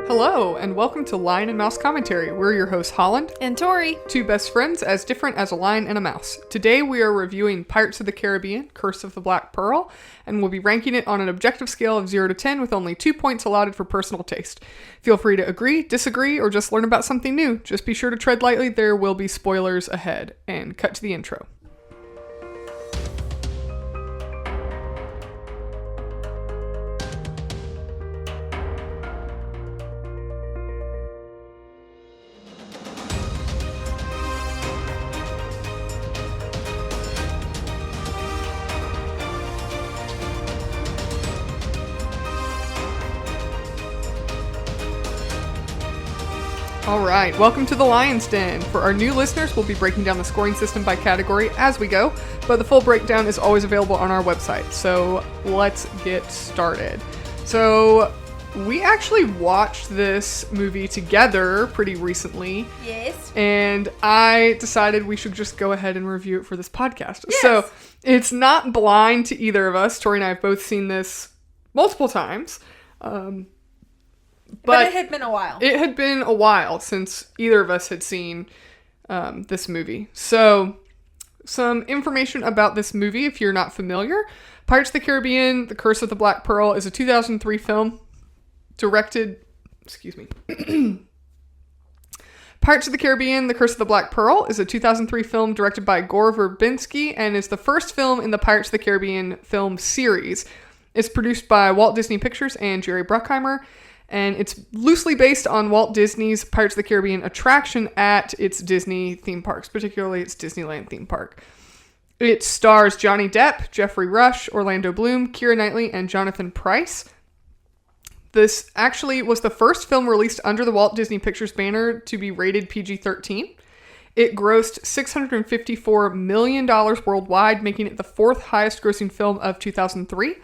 Hello, and welcome to Lion and Mouse Commentary. We're your hosts, Holland and Tori, two best friends as different as a lion and a mouse. Today we are reviewing Pirates of the Caribbean, Curse of the Black Pearl, and we'll be ranking it on an objective scale of 0 to 10 with only 2 points allotted for personal taste. Feel free to agree, disagree, or just learn about something new. Just be sure to tread lightly, there will be spoilers ahead. And cut to the intro. Alright, welcome to the Lion's Den. For our new listeners, we'll be breaking down the scoring system by category as we go, but the full breakdown is always available on our website. So let's get started. So we actually watched this movie together pretty recently. Yes. And I decided we should just go ahead and review it for this podcast. Yes. So it's not blind to either of us. Tori and I have both seen this multiple times. But it had been a while. It had been a while since either of us had seen this movie. So, some information about this movie, if you're not familiar. Pirates of the Caribbean, The Curse of the Black Pearl is a 2003 film directed... Pirates of the Caribbean, The Curse of the Black Pearl is a 2003 film directed by Gore Verbinski and is the first film in the Pirates of the Caribbean film series. It's produced by Walt Disney Pictures and Jerry Bruckheimer. And it's loosely based on Walt Disney's Pirates of the Caribbean attraction at its Disney theme parks, particularly its Disneyland theme park. It stars Johnny Depp, Jeffrey Rush, Orlando Bloom, Keira Knightley, and Jonathan Pryce. This actually was the first film released under the Walt Disney Pictures banner to be rated PG-13. It grossed $654 million worldwide, making it the fourth highest grossing film of 2003.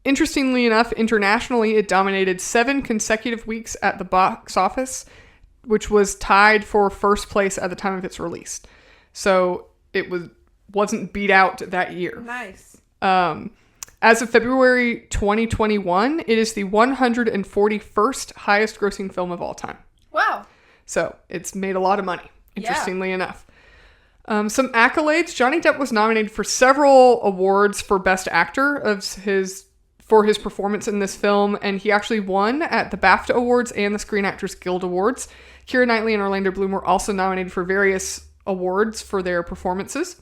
Interestingly enough, internationally, it dominated 7 consecutive weeks at the box office, which was tied for first place at the time of its release. So it wasn't beat out that year. Nice. As of February 2021, it is the 141st highest grossing film of all time. Wow. So it's made a lot of money, interestingly enough. Some accolades. Johnny Depp was nominated for several awards for Best Actor for his performance in this film, and he actually won at the BAFTA Awards and the Screen Actors Guild Awards. Keira Knightley and Orlando Bloom were also nominated for various awards for their performances.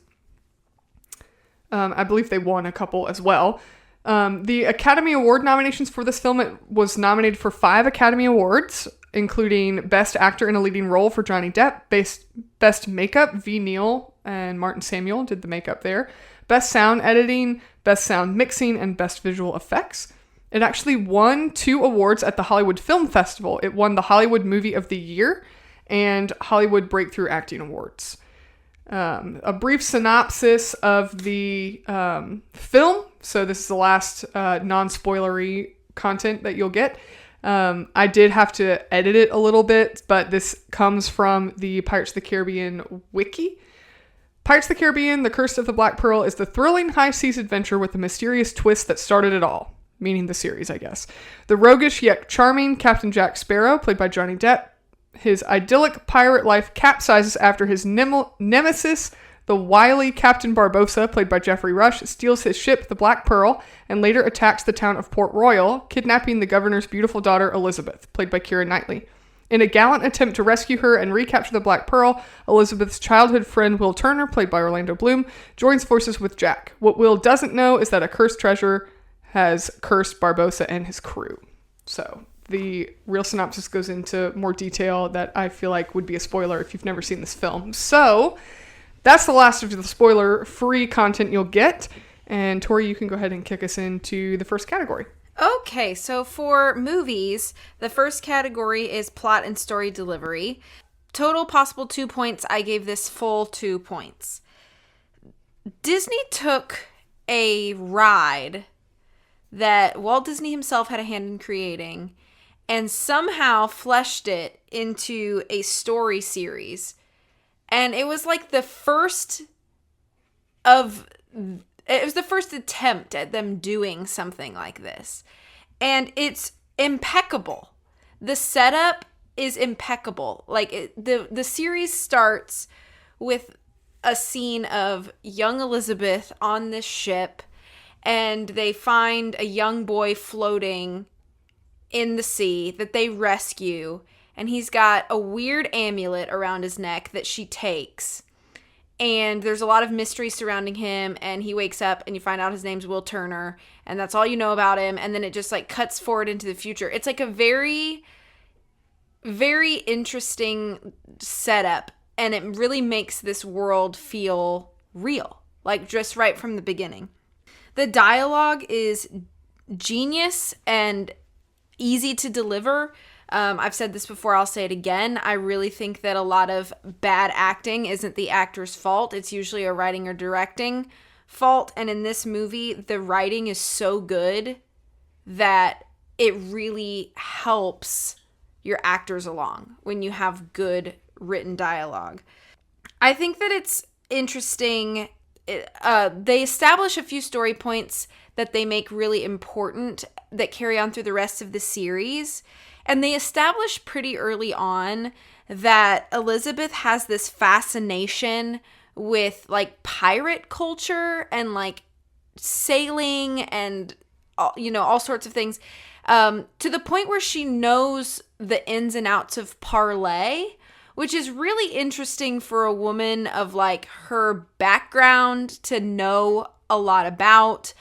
I believe they won a couple as well. The Academy Award nominations for this film, it was nominated for 5 Academy Awards, including Best Actor in a Leading Role for Johnny Depp, Best Makeup, V. Neal and Martin Samuel did the makeup there, Best Sound Editing, Best Sound Mixing, and Best Visual Effects. It actually won 2 awards at the Hollywood Film Festival. It won the Hollywood Movie of the Year and Hollywood Breakthrough Acting Awards. A brief synopsis of the film. So this is the last non-spoilery content that you'll get. I did have to edit it a little bit, but this comes from the Pirates of the Caribbean wiki. Pirates of the Caribbean, The Curse of the Black Pearl is the thrilling high seas adventure with the mysterious twist that started it all. Meaning the series, I guess. The roguish yet charming Captain Jack Sparrow, played by Johnny Depp. His idyllic pirate life capsizes after his nemesis, the wily Captain Barbossa, played by Jeffrey Rush, steals his ship, the Black Pearl, and later attacks the town of Port Royal, kidnapping the governor's beautiful daughter, Elizabeth, played by Keira Knightley. In a gallant attempt to rescue her and recapture the Black Pearl, Elizabeth's childhood friend Will Turner, played by Orlando Bloom, joins forces with Jack. What Will doesn't know is that a cursed treasure has cursed Barbossa and his crew. So the real synopsis goes into more detail that I feel like would be a spoiler if you've never seen this film. So that's the last of the spoiler-free content you'll get. And Tori, you can go ahead and kick us into the first category. Okay, so for movies, the first category is plot and story delivery. Total possible 2 points. I gave this full 2 points. Disney took a ride that Walt Disney himself had a hand in creating and somehow fleshed it into a story series. And it was like the first attempt at them doing something like this. And it's impeccable. The setup is impeccable. Like, the series starts with a scene of young Elizabeth on this ship, and they find a young boy floating in the sea that they rescue, and he's got a weird amulet around his neck that she takes. And there's a lot of mystery surrounding him, and he wakes up and you find out his name's Will Turner, and that's all you know about him. And then it just like cuts forward into the future. It's like a very, very interesting setup, and it really makes this world feel real, like just right from the beginning. The dialogue is genius and easy to deliver. I've said this before, I'll say it again. I really think that a lot of bad acting isn't the actor's fault. It's usually a writing or directing fault. And in this movie, the writing is so good that it really helps your actors along when you have good written dialogue. I think that it's interesting. They establish a few story points that they make really important that carry on through the rest of the series. And they establish pretty early on that Elizabeth has this fascination with like pirate culture and like sailing and, all sorts of things, to the point where she knows the ins and outs of parlay, which is really interesting for a woman of like her background to know a lot about.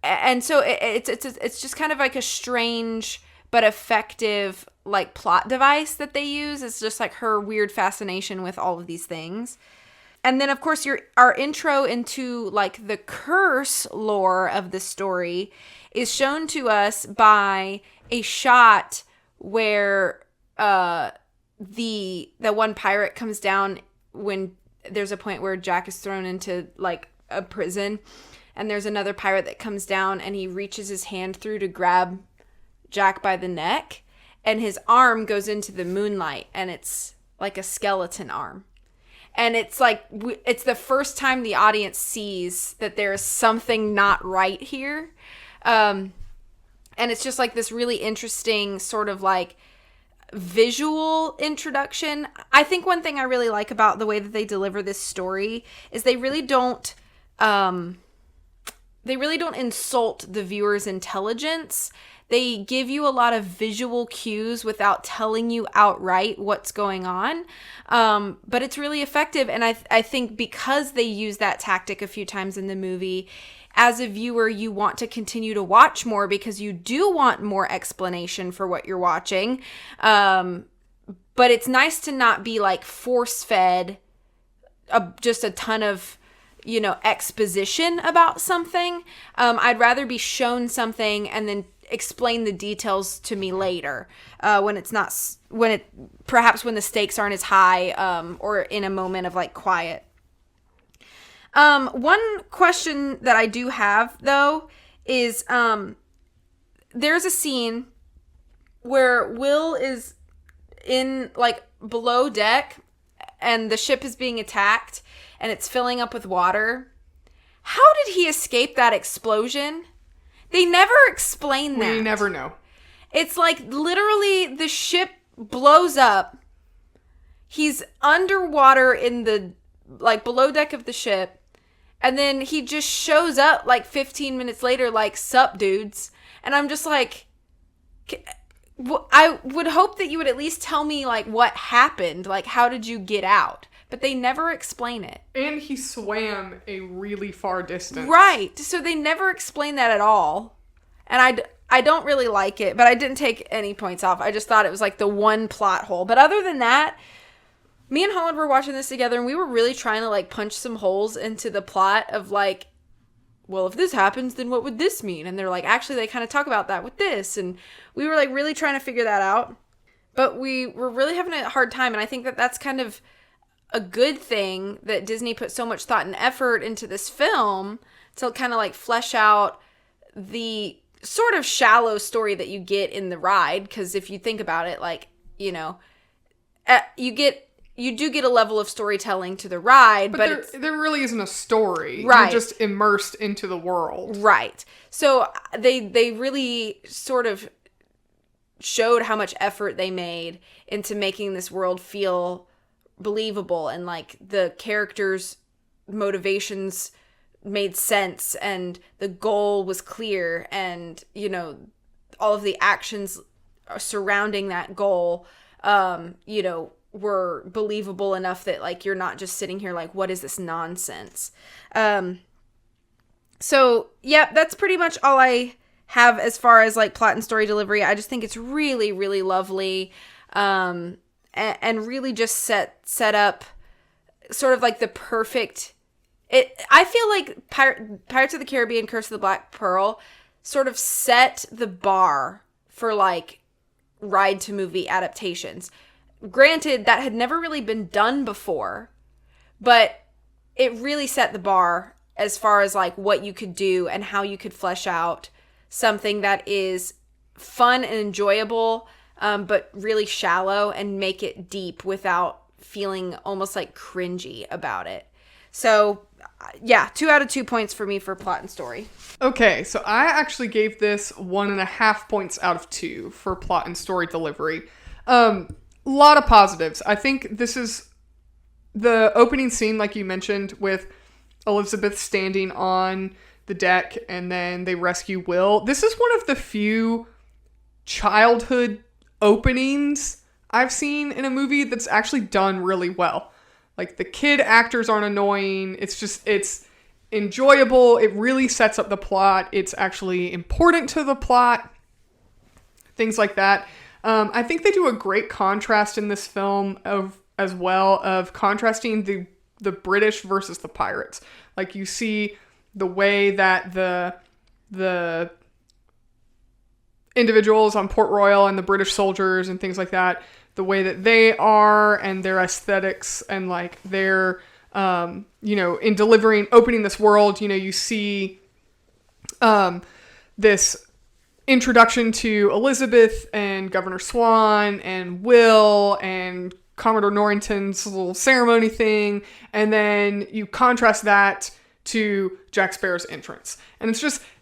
And so it's just kind of like a strange but effective like plot device that they use. It's just like her weird fascination with all of these things. And then of course our intro into like the curse lore of the story is shown to us by a shot where the one pirate comes down when there's a point where Jack is thrown into like a prison. And there's another pirate that comes down and he reaches his hand through to grab Jack by the neck. And his arm goes into the moonlight and it's like a skeleton arm. And it's like, it's the first time the audience sees that there is something not right here. And it's just like this really interesting sort of like visual introduction. I think one thing I really like about the way that they deliver this story is they really don't insult the viewer's intelligence. They give you a lot of visual cues without telling you outright what's going on. But it's really effective. And I think because they use that tactic a few times in the movie, as a viewer, you want to continue to watch more because you do want more explanation for what you're watching. But it's nice to not be like force-fed just a ton of exposition about something. I'd rather be shown something and then explain the details to me later, when the stakes aren't as high, or in a moment of like quiet. One question that I do have though is, there's a scene where Will is in like below deck and the ship is being attacked and it's filling up with water. How did he escape that explosion? They never explain that. We never know. It's like literally the ship blows up. He's underwater in the like below deck of the ship. And then he just shows up like 15 minutes later like, sup dudes. And I'm just like, I would hope that you would at least tell me like what happened. Like, how did you get out? But they never explain it. And he swam a really far distance. Right. So they never explain that at all. And I don't really like it, but I didn't take any points off. I just thought it was like the one plot hole. But other than that, me and Holland were watching this together and we were really trying to like punch some holes into the plot of like, well, if this happens, then what would this mean? And they're like, actually, they kind of talk about that with this. And we were like really trying to figure that out. But we were really having a hard time. And I think that that's kind of a good thing that Disney put so much thought and effort into this film to kind of like flesh out the sort of shallow story that you get in the ride. Because if you think about it, like, you do get a level of storytelling to the ride, but there really isn't a story. Right. You're just immersed into the world. Right. So they really sort of showed how much effort they made into making this world feel believable, and like the characters' motivations made sense, and the goal was clear, and all of the actions surrounding that goal were believable enough that like you're not just sitting here like, what is this nonsense? So yeah, that's pretty much all I have as far as like plot and story delivery. I just think it's really, really lovely, and really just set up sort of like the perfect. I feel like Pirates of the Caribbean: Curse of the Black Pearl sort of set the bar for like ride to movie adaptations. Granted, that had never really been done before, but it really set the bar as far as like what you could do and how you could flesh out something that is fun and enjoyable, but really shallow, and make it deep without feeling almost like cringy about it. So yeah, 2 out of 2 points for me for plot and story. Okay, so I actually gave this 1.5 points out of 2 for plot and story delivery. A lot of positives. I think this is the opening scene, like you mentioned, with Elizabeth standing on the deck and then they rescue Will. This is one of the few childhood openings I've seen in a movie that's actually done really well. Like, the kid actors aren't annoying. It's enjoyable. It really sets up the plot. It's actually important to the plot. Things like that. I think they do a great contrast in this film of contrasting the British versus the pirates. Like, you see the way that the individuals on Port Royal and the British soldiers and things like that, the way that they are and their aesthetics and like their, in opening this world, you see this introduction to Elizabeth and Governor Swan and Will and Commodore Norrington's little ceremony thing. And then you contrast that to Jack Sparrow's entrance. And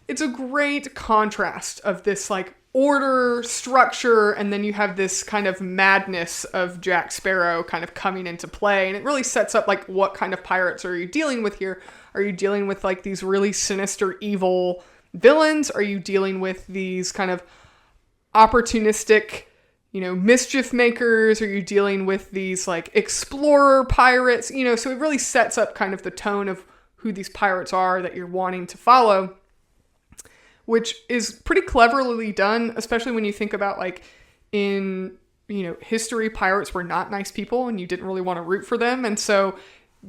it's a great contrast of this like order, structure, and then you have this kind of madness of Jack Sparrow kind of coming into play. And it really sets up like what kind of pirates are you dealing with here? Are you dealing with like these really sinister, evil villains? Are you dealing with these kind of opportunistic, mischief makers? Are you dealing with these like explorer pirates? So it really sets up kind of the tone of who these pirates are that you're wanting to follow, which is pretty cleverly done, especially when you think about like in, history, pirates were not nice people and you didn't really want to root for them. And so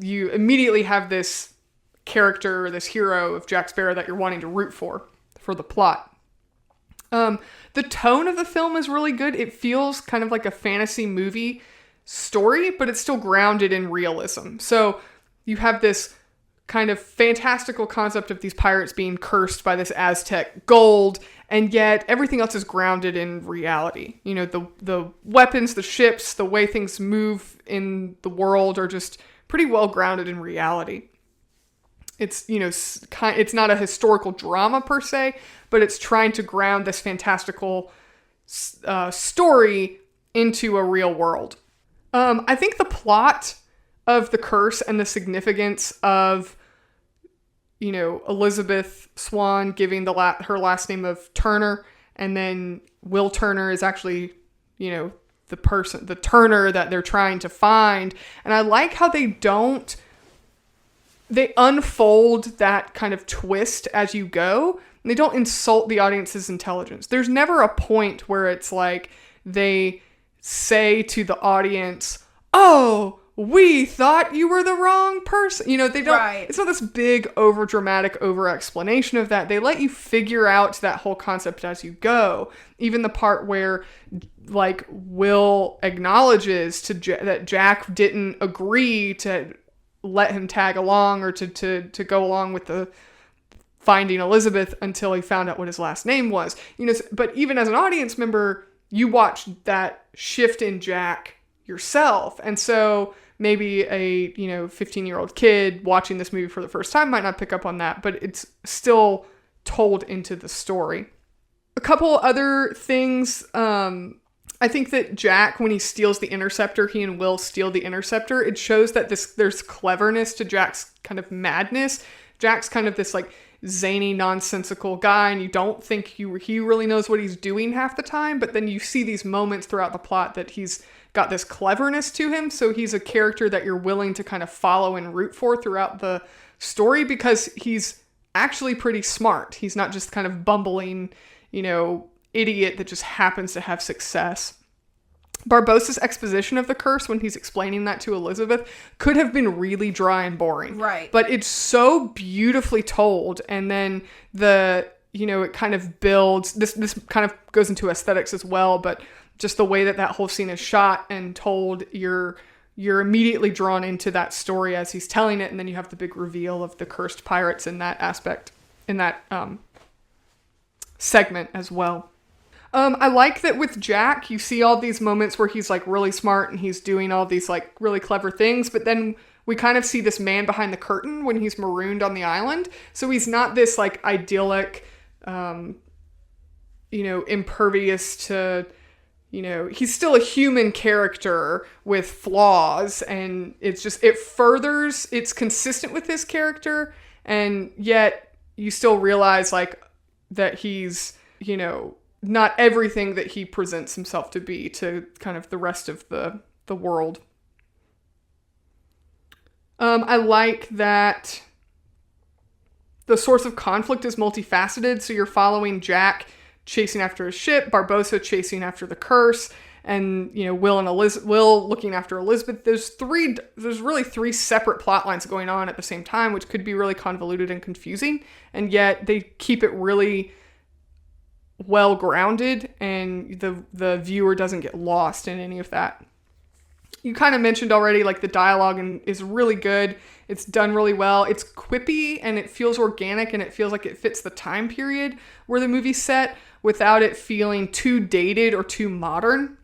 you immediately have this character, this hero of Jack Sparrow that you're wanting to root for the plot. The tone of the film is really good. It feels kind of like a fantasy movie story, but it's still grounded in realism. So you have this kind of fantastical concept of these pirates being cursed by this Aztec gold, and yet everything else is grounded in reality. The weapons, the ships, the way things move in the world are just pretty well grounded in reality. It's, it's not a historical drama per se, but it's trying to ground this fantastical story into a real world. I think the plot of the curse and the significance of, Elizabeth Swan giving her last name of Turner, and then Will Turner is actually, the Turner that they're trying to find. And I like how they unfold that kind of twist as you go. And they don't insult the audience's intelligence. There's never a point where it's like they say to the audience, "Oh, we thought you were the wrong person." They don't, right. It's not this big over dramatic over explanation of that. They let you figure out that whole concept as you go. Even the part where like Will acknowledges that Jack didn't agree to let him tag along or to go along with the finding Elizabeth until he found out what his last name was. But even as an audience member, you watch that shift in Jack yourself. And so maybe a 15-year-old kid watching this movie for the first time might not pick up on that, but it's still told into the story. A couple other things. I think that Jack, when he steals the Interceptor, he and Will steal the Interceptor. It shows that there's cleverness to Jack's kind of madness. Jack's kind of this like zany, nonsensical guy, and you don't think he really knows what he's doing half the time. But then you see these moments throughout the plot that he's got this cleverness to him. So he's a character that you're willing to kind of follow and root for throughout the story because he's actually pretty smart. He's not just kind of bumbling, idiot that just happens to have success. Barbossa's exposition of the curse when he's explaining that to Elizabeth could have been really dry and boring. Right. But it's so beautifully told. And then it kind of builds, this kind of goes into aesthetics as well, but just the way that whole scene is shot and told, you're immediately drawn into that story as he's telling it. And then you have the big reveal of the cursed pirates in that aspect, in that segment as well. I like that with Jack, you see all these moments where he's like really smart and he's doing all these like really clever things, but then we kind of see this man behind the curtain when he's marooned on the island. So he's not this like idyllic, impervious to, he's still a human character with flaws, and it's consistent with his character, and yet you still realize like that he's, not everything that he presents himself to be to kind of the rest of the world. I like that the source of conflict is multifaceted. So you're following Jack chasing after his ship, Barbossa chasing after the curse, and Will looking after Elizabeth. There's really three separate plot lines going on at the same time, which could be really convoluted and confusing, and yet they keep it really well grounded, and the viewer doesn't get lost in any of that. You kind of mentioned already, like, the dialogue is really good. It's done really well. It's quippy and it feels organic, and it feels like it fits the time period where the movie's set without it feeling too dated or too modern.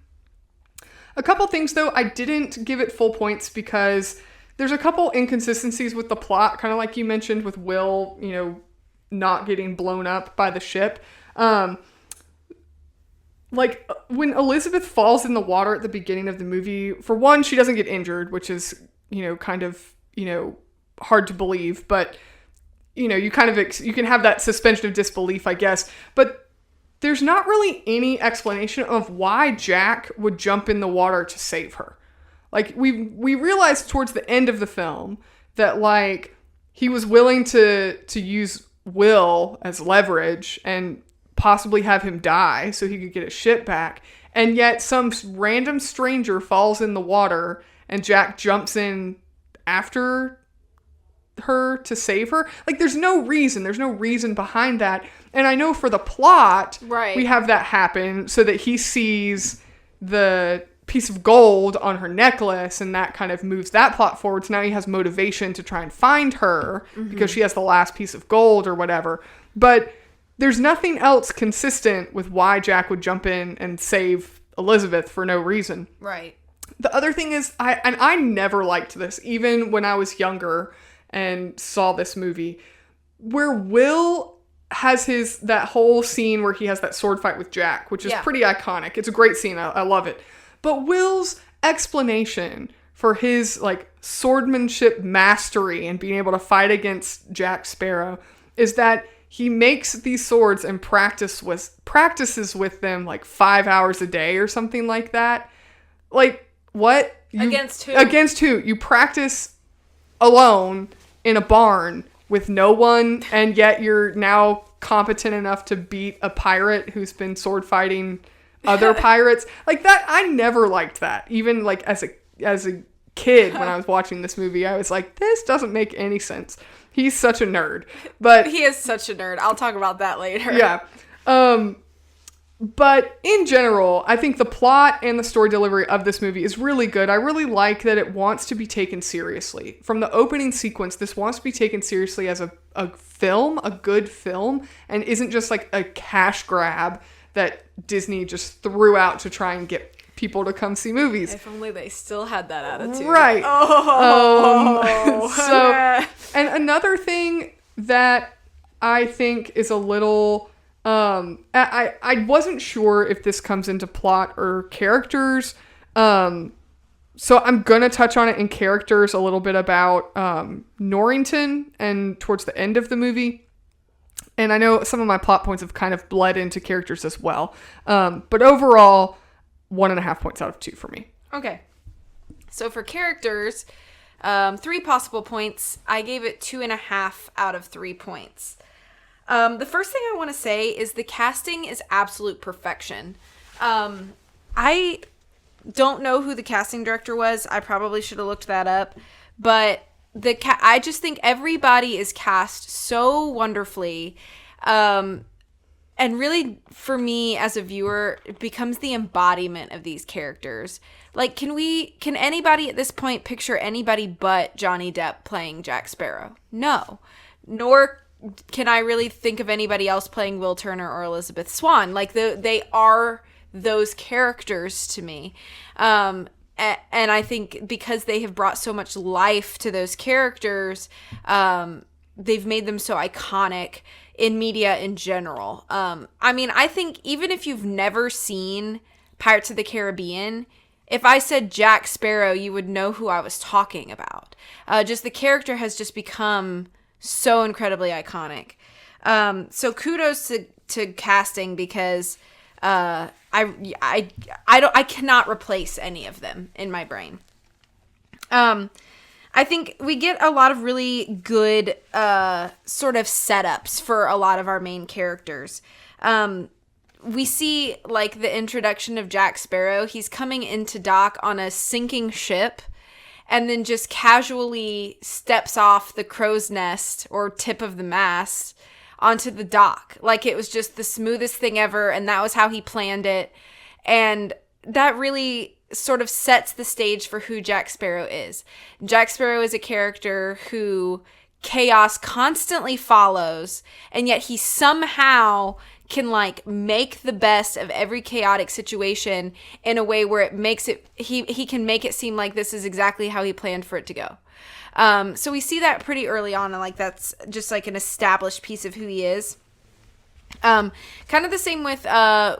A couple things though, I didn't give it full points because there's a couple inconsistencies with the plot, kind of like you mentioned with Will, not getting blown up by the ship. Like when Elizabeth falls in the water at the beginning of the movie, for one, she doesn't get injured, which is, kind of, hard to believe, but you kind of, you can have that suspension of disbelief, I guess, but there's not really any explanation of why Jack would jump in the water to save her. Like we realized towards the end of the film that like he was willing to use Will as leverage and possibly have him die so he could get his ship back. And yet some random stranger falls in the water and Jack jumps in after her to save her. Like there's no reason behind that. And I know for the plot, right, we have that happen so that he sees the piece of gold on her necklace, and that kind of moves that plot forward. So now he has motivation to try and find her because she has the last piece of gold or whatever. But there's nothing else consistent with why Jack would jump in and save Elizabeth for no reason. Right. The other thing is, I never liked this, even when I was younger and saw this movie, where Will has that whole scene where he has that sword fight with Jack, which is pretty iconic. It's a great scene. I love it. But Will's explanation for his like swordmanship mastery and being able to fight against Jack Sparrow is that he makes these swords and practices with them like 5 hours a day or something like that. Like, what? Against who? Against who? You practice alone in a barn with no one, and yet you're now competent enough to beat a pirate who's been sword fighting other pirates. Like that, I never liked that. Even like as a kid when I was watching this movie, I was like, this doesn't make any sense. He's such a nerd. But he is such a nerd. I'll talk about that later. Yeah. But in general, I think the plot and the story delivery of this movie is really good. I really like that it wants to be taken seriously. From the opening sequence, this wants to be taken seriously as a film, a good film, and isn't just like a cash grab that Disney just threw out to try and get people to come see movies. If only they still had that attitude. Right. Oh. And another thing that I think is a little I wasn't sure if this comes into plot or characters. So I'm gonna touch on it in characters a little bit about Norrington and towards the end of the movie. And I know some of my plot points have kind of bled into characters as well. But overall, 1.5 points out of 2 for me. Okay. So for characters, 3 possible points. I gave it 2.5 out of 3 points. The first thing I want to say is the casting is absolute perfection. I don't know who the casting director was. I probably should have looked that up. But I just think everybody is cast so wonderfully. And really, for me as a viewer, it becomes the embodiment of these characters. Like, can anybody at this point picture anybody but Johnny Depp playing Jack Sparrow? No. Nor can I really think of anybody else playing Will Turner or Elizabeth Swann. Like, they are those characters to me. And I think because they have brought so much life to those characters, they've made them so iconic in media in general. I mean, I think even if you've never seen Pirates of the Caribbean, if I said Jack Sparrow, you would know who I was talking about. Just the character has just become so incredibly iconic. So kudos to casting, because I cannot replace any of them in my brain. I think we get a lot of really good sort of setups for a lot of our main characters. We see, like, the introduction of Jack Sparrow. He's coming into dock on a sinking ship and then just casually steps off the crow's nest or tip of the mast onto the dock. Like, it was just the smoothest thing ever, and that was how he planned it. And that really sort of sets the stage for who Jack Sparrow is. Jack Sparrow is a character who chaos constantly follows, and yet he somehow can, like, make the best of every chaotic situation in a way where it makes it, he can make it seem like this is exactly how he planned for it to go. So we see that pretty early on, and, like, that's just, like, an established piece of who he is. Kind of the same with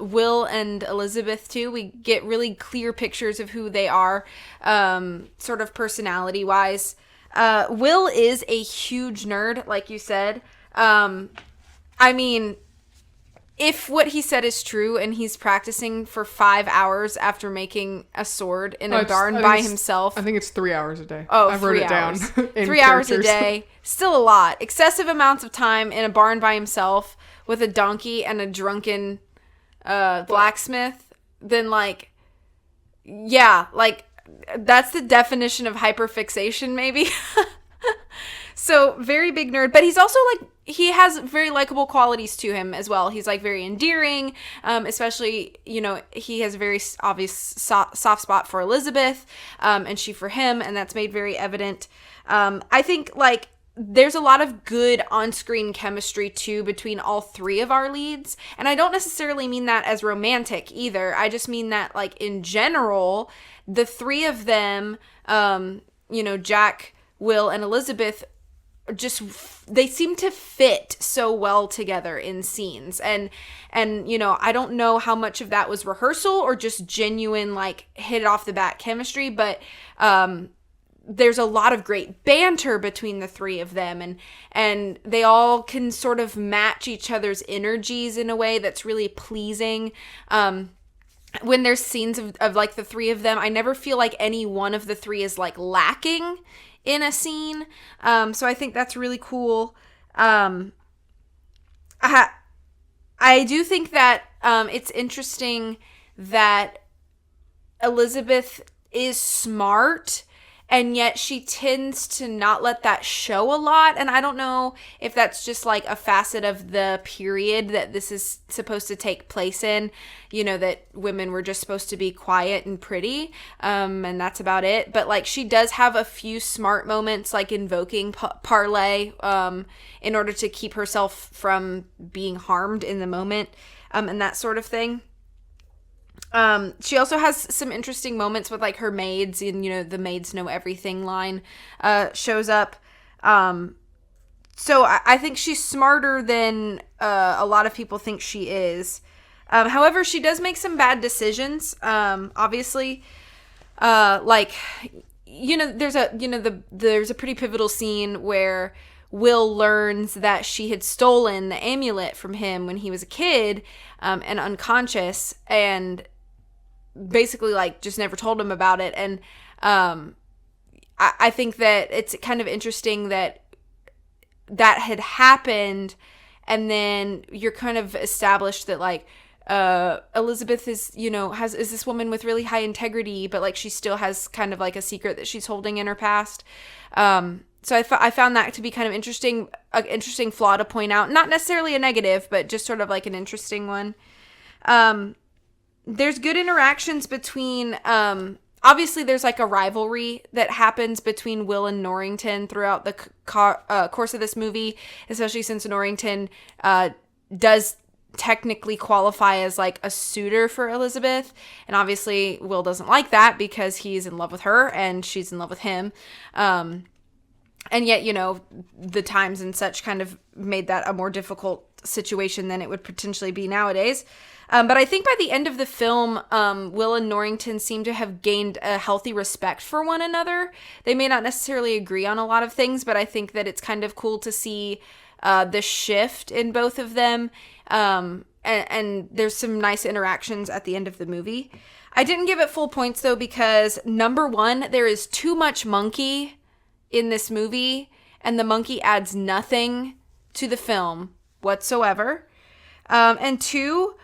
Will and Elizabeth, too. We get really clear pictures of who they are, sort of personality-wise. Will is a huge nerd, like you said. I mean, if what he said is true and he's practicing for 5 hours after making a sword in a barn by himself. I think it's 3 hours a day. Oh, I've wrote it down. 3 hours a day. Still a lot. Excessive amounts of time in a barn by himself with a donkey and a drunken blacksmith. Then, like, yeah, like, that's the definition of hyperfixation, maybe. So, very big nerd. But he's also, like, he has very likable qualities to him as well. He's, like, very endearing, especially, you know, he has a very obvious soft spot for Elizabeth, and she for him, and that's made very evident. I think, like, there's a lot of good on-screen chemistry, too, between all 3 of our leads. And I don't necessarily mean that as romantic, either. I just mean that, like, in general, the 3 of them, you know, Jack, Will, and Elizabeth, just, they seem to fit so well together in scenes. And you know, I don't know how much of that was rehearsal or just genuine, like, hit it off the bat chemistry, but there's a lot of great banter between the 3 of them, and they all can sort of match each other's energies in a way that's really pleasing. When there's scenes of like the 3 of them, I never feel like any one of the 3 is, like, lacking in a scene. So I think that's really cool. I do think that it's interesting that Elizabeth is smart, and yet she tends to not let that show a lot. And I don't know if that's just, like, a facet of the period that this is supposed to take place in, you know, that women were just supposed to be quiet and pretty, and that's about it. But, like, she does have a few smart moments, like invoking parlay, in order to keep herself from being harmed in the moment, and that sort of thing. She also has some interesting moments with, like, her maids, and, you know, the maids know everything line shows up. So I think she's smarter than a lot of people think she is. However, she does make some bad decisions. Obviously, like, there's a pretty pivotal scene where Will learns that she had stolen the amulet from him when he was a kid, and unconscious, and basically like just never told him about it. And I think that it's kind of interesting that had happened, and then you're kind of established that like Elizabeth is this woman with really high integrity, but like she still has kind of like a secret that she's holding in her past. So I found that to be kind of interesting, an interesting flaw to point out. Not necessarily a negative, but just sort of like an interesting one. There's good interactions between, obviously there's like a rivalry that happens between Will and Norrington throughout the course of this movie, especially since Norrington does technically qualify as like a suitor for Elizabeth. And obviously Will doesn't like that because he's in love with her and she's in love with him. And yet, the times and such kind of made that a more difficult situation than it would potentially be nowadays. But I think by the end of the film, Will and Norrington seem to have gained a healthy respect for one another. They may not necessarily agree on a lot of things, but I think that it's kind of cool to see the shift in both of them. And there's some nice interactions at the end of the movie. I didn't give it full points, though, because number one, there is too much monkey in this movie, and the monkey adds nothing to the film whatsoever. And two,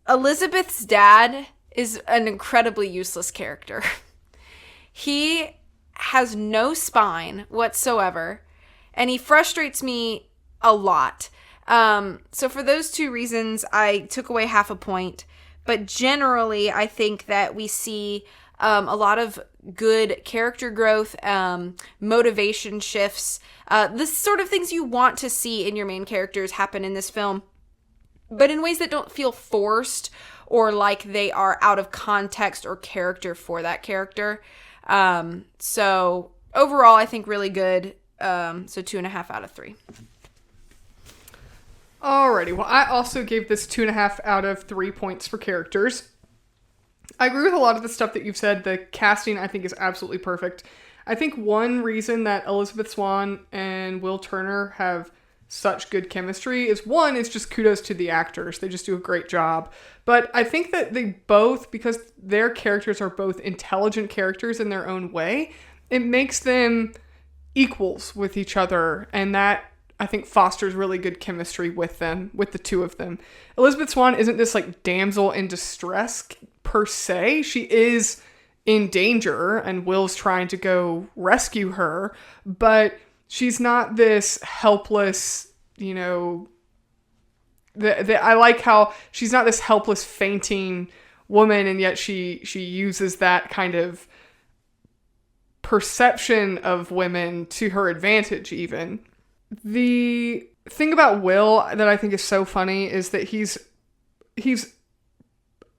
Elizabeth's dad is an incredibly useless character. He has no spine whatsoever, and he frustrates me a lot. So for those two reasons, I took away half a point. But generally, I think that we see a lot of good character growth, motivation shifts, this sort of things you want to see in your main characters happen in this film, but in ways that don't feel forced or like they are out of context or character for that character. So overall, I think really good. So 2.5 out of 3. Alrighty, well, I also gave this 2.5 out of 3 points for characters. I agree with a lot of the stuff that you've said. The casting, I think, is absolutely perfect. I think one reason that Elizabeth Swann and Will Turner have such good chemistry is, one, it's just kudos to the actors. They just do a great job. But I think that they both, because their characters are both intelligent characters in their own way, it makes them equals with each other, and that I think fosters really good chemistry with them, with the two of them. Elizabeth Swann isn't this like damsel in distress per se. She is in danger and Will's trying to go rescue her, but she's not this helpless, I like how she's not this helpless fainting woman, and yet she uses that kind of perception of women to her advantage even. The thing about Will that I think is so funny is that he's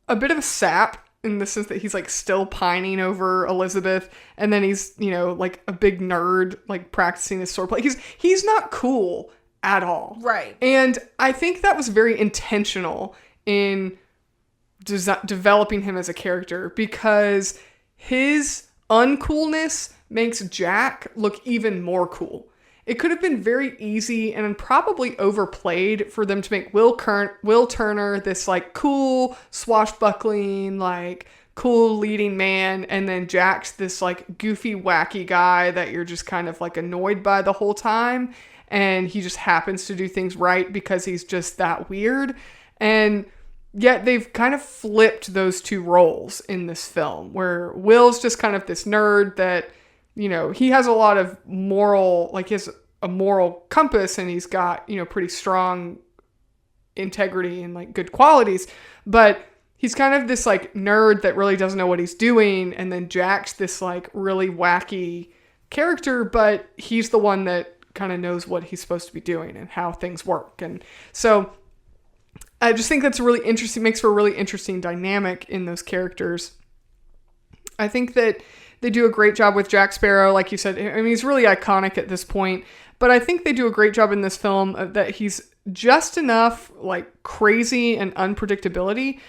a bit of a sap in the sense that he's like still pining over Elizabeth, and then he's, like a big nerd, like practicing his swordplay. He's not cool at all. Right. And I think that was very intentional in developing him as a character, because his uncoolness makes Jack look even more cool. It could have been very easy and probably overplayed for them to make Will Turner this like cool, swashbuckling, like cool leading man, and then Jack's this like goofy, wacky guy that you're just kind of like annoyed by the whole time, and he just happens to do things right because he's just that weird. And yet they've kind of flipped those two roles in this film, where Will's just kind of this nerd that, he has a lot of moral, like he has a moral compass, and he's got, pretty strong integrity and like good qualities, but he's kind of this like nerd that really doesn't know what he's doing. And then Jack's this like really wacky character, but he's the one that kind of knows what he's supposed to be doing and how things work. And so I just think that's really interesting, makes for a really interesting dynamic in those characters. I think that they do a great job with Jack Sparrow, like you said. I mean, he's really iconic at this point, But I think they do a great job in this film that he's just enough like crazy and unpredictability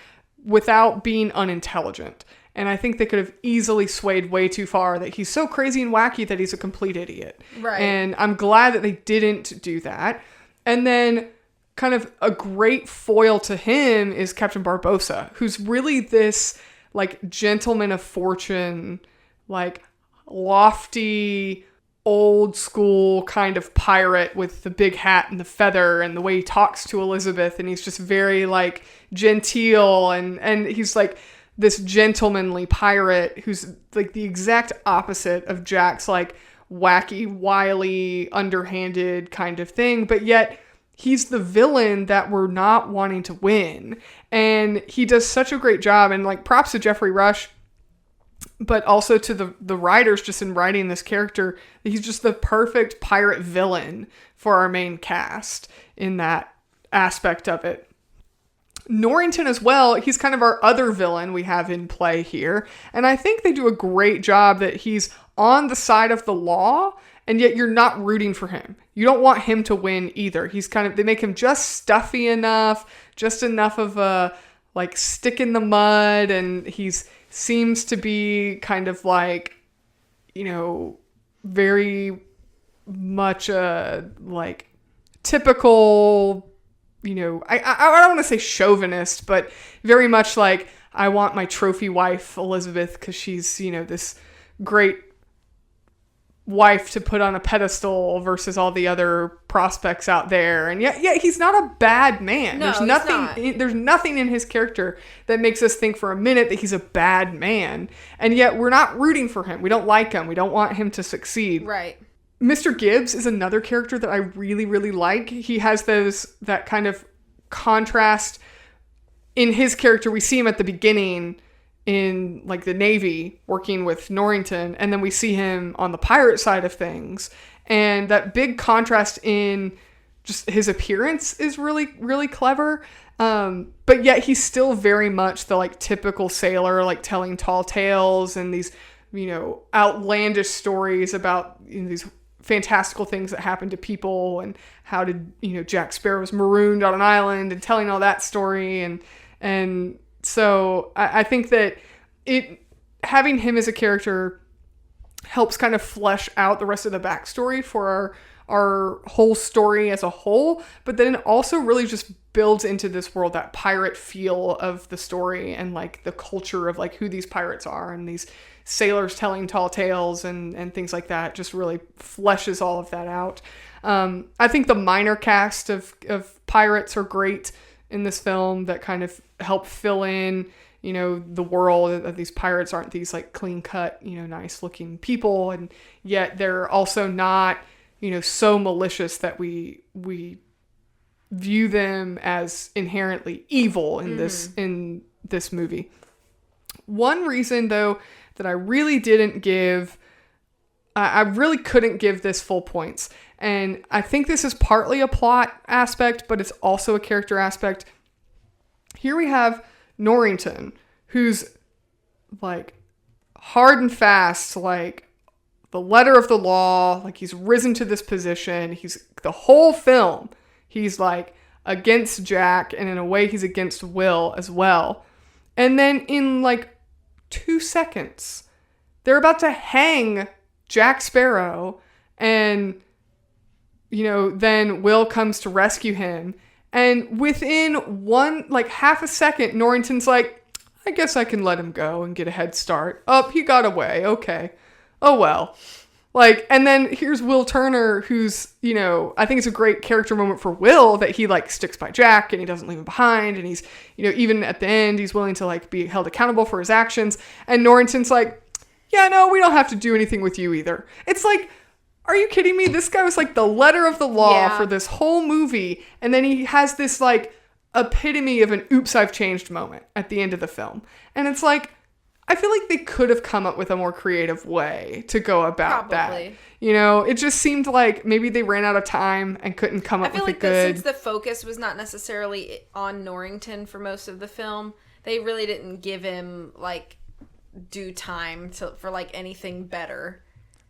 without being unintelligent. And I think they could have easily swayed way too far that he's so crazy and wacky that he's a complete idiot. Right. And I'm glad that they didn't do that. And then kind of a great foil to him is Captain Barbossa, who's really this like gentleman of fortune, like lofty, old school kind of pirate with the big hat and the feather and the way he talks to Elizabeth. And he's just very like genteel and he's like this gentlemanly pirate who's like the exact opposite of Jack's like wacky, wily, underhanded kind of thing. But yet he's the villain that we're not wanting to win. And he does such a great job. And like props to Jeffrey Rush, but also to the writers just in writing this character. He's just the perfect pirate villain for our main cast in that aspect of it. Norrington as well, he's kind of our other villain we have in play here. And I think they do a great job that he's on the side of the law, and yet you're not rooting for him. You don't want him to win either. He's kind of, they make him just stuffy enough, just enough of a like stick in the mud, and he's seems to be kind of like, you know, very much a like typical, you know, I don't want to say chauvinist, but very much like, I want my trophy wife, Elizabeth, because she's, you know, this great wife to put on a pedestal versus all the other prospects out there. And yeah, he's not a bad man. No, there's nothing in his character that makes us think for a minute that he's a bad man. And yet we're not rooting for him. We don't like him. We don't want him to succeed. Right. Mr. Gibbs is another character that I really, really like. He has that kind of contrast in his character. We see him at the beginning in like the Navy working with Norrington, and then we see him on the pirate side of things. And that big contrast in just his appearance is really, really clever. But yet he's still very much the like typical sailor, like telling tall tales and these, you know, outlandish stories about, you know, these fantastical things that happen to people, and how did, you know, Jack Sparrow was marooned on an island, and telling all that story. And so I think that having him as a character helps kind of flesh out the rest of the backstory for our whole story as a whole, but then it also really just builds into this world, that pirate feel of the story, and like the culture of like who these pirates are, and these sailors telling tall tales and things like that just really fleshes all of that out. I think the minor cast of pirates are great in this film that kind of help fill in, you know, the world of these pirates aren't these like clean cut, you know, nice looking people. And yet they're also not, you know, so malicious that we view them as inherently evil in this movie. One reason though that I really couldn't give this full points. And I think this is partly a plot aspect, but it's also a character aspect. Here we have Norrington, who's like hard and fast, like the letter of the law, like he's risen to this position. He's the whole film, he's like against Jack, and in a way he's against Will as well. And then in like 2 seconds, they're about to hang Jack Sparrow, and, you know, then Will comes to rescue him. And within half a second, Norrington's like, I guess I can let him go and get a head start. Oh, he got away. Okay. Oh, well. Like, and then here's Will Turner, who's, you know, I think it's a great character moment for Will that he like sticks by Jack and he doesn't leave him behind. And he's, you know, even at the end, he's willing to like be held accountable for his actions. And Norrington's like, yeah, no, we don't have to do anything with you either. It's like, are you kidding me? This guy was like the letter of the law for this whole movie. And then he has this like epitome of an oops, I've changed moment at the end of the film. And it's like, I feel like they could have come up with a more creative way to go about that. You know, it just seemed like maybe they ran out of time and couldn't come up with a good... I feel like since the focus was not necessarily on Norrington for most of the film, they really didn't give him like due time for like anything better.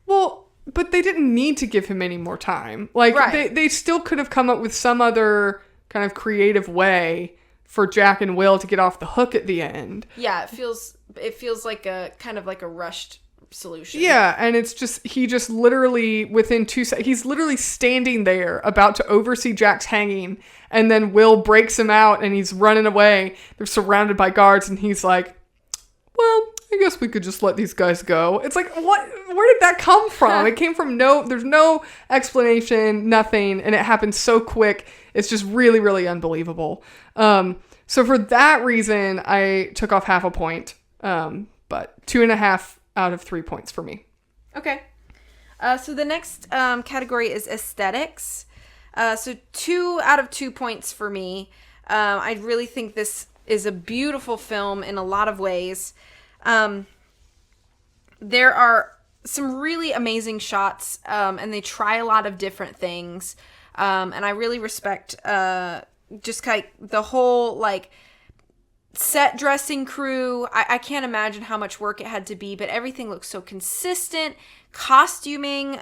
Well, But they didn't need to give him any more time. Like, Right. they still could have come up with some other kind of creative way for Jack and Will to get off the hook at the end. Yeah, it feels like a kind of like a rushed solution. Yeah, and it's just, he just literally, within 2 seconds, he's literally standing there about to oversee Jack's hanging, and then Will breaks him out, and he's running away. They're surrounded by guards, and he's like, well, I guess we could just let these guys go. It's like, what? Where did that come from? It came from there's no explanation, nothing, and it happened so quick. It's just really, really unbelievable. So for that reason, I took off half a point, but 2.5 out of 3 points for me. Okay. So the next category is aesthetics. So 2 out of 2 points for me. I really think this is a beautiful film in a lot of ways. There are some really amazing shots, and they try a lot of different things. And I really respect just like the whole like set dressing crew. I can't imagine how much work it had to be, but everything looks so consistent. Costuming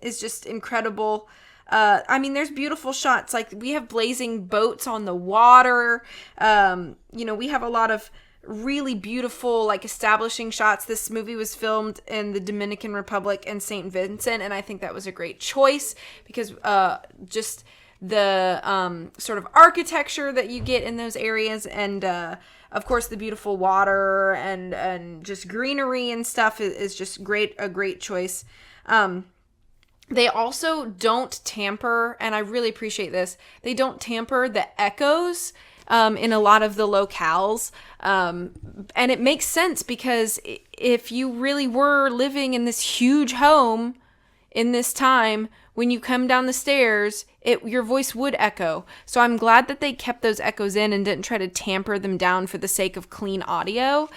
is just incredible. I mean, there's beautiful shots. Like, we have blazing boats on the water. We have a lot of really beautiful, like, establishing shots. This movie was filmed in the Dominican Republic and St. Vincent, and I think that was a great choice because just the sort of architecture that you get in those areas, and of course the beautiful water and just greenery and stuff is just a great choice. They also don't tamper, and I really appreciate this, they don't tamper the echoes in a lot of the locales. And it makes sense because if you really were living in this huge home in this time, when you come down the stairs, your voice would echo. So I'm glad that they kept those echoes in and didn't try to tamper them down for the sake of clean audio,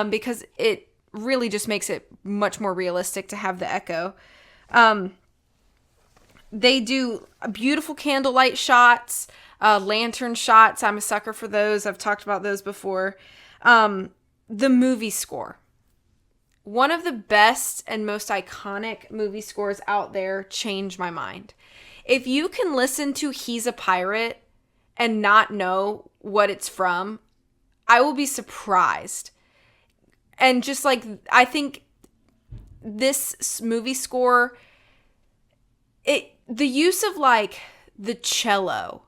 because it really just makes it much more realistic to have the echo. They do beautiful candlelight shots, lantern shots. I'm a sucker for those. I've talked about those before. The movie score. One of the best and most iconic movie scores out there, changed my mind. If you can listen to He's a Pirate and not know what it's from, I will be surprised. And just like, I think this movie score, the use of like the cello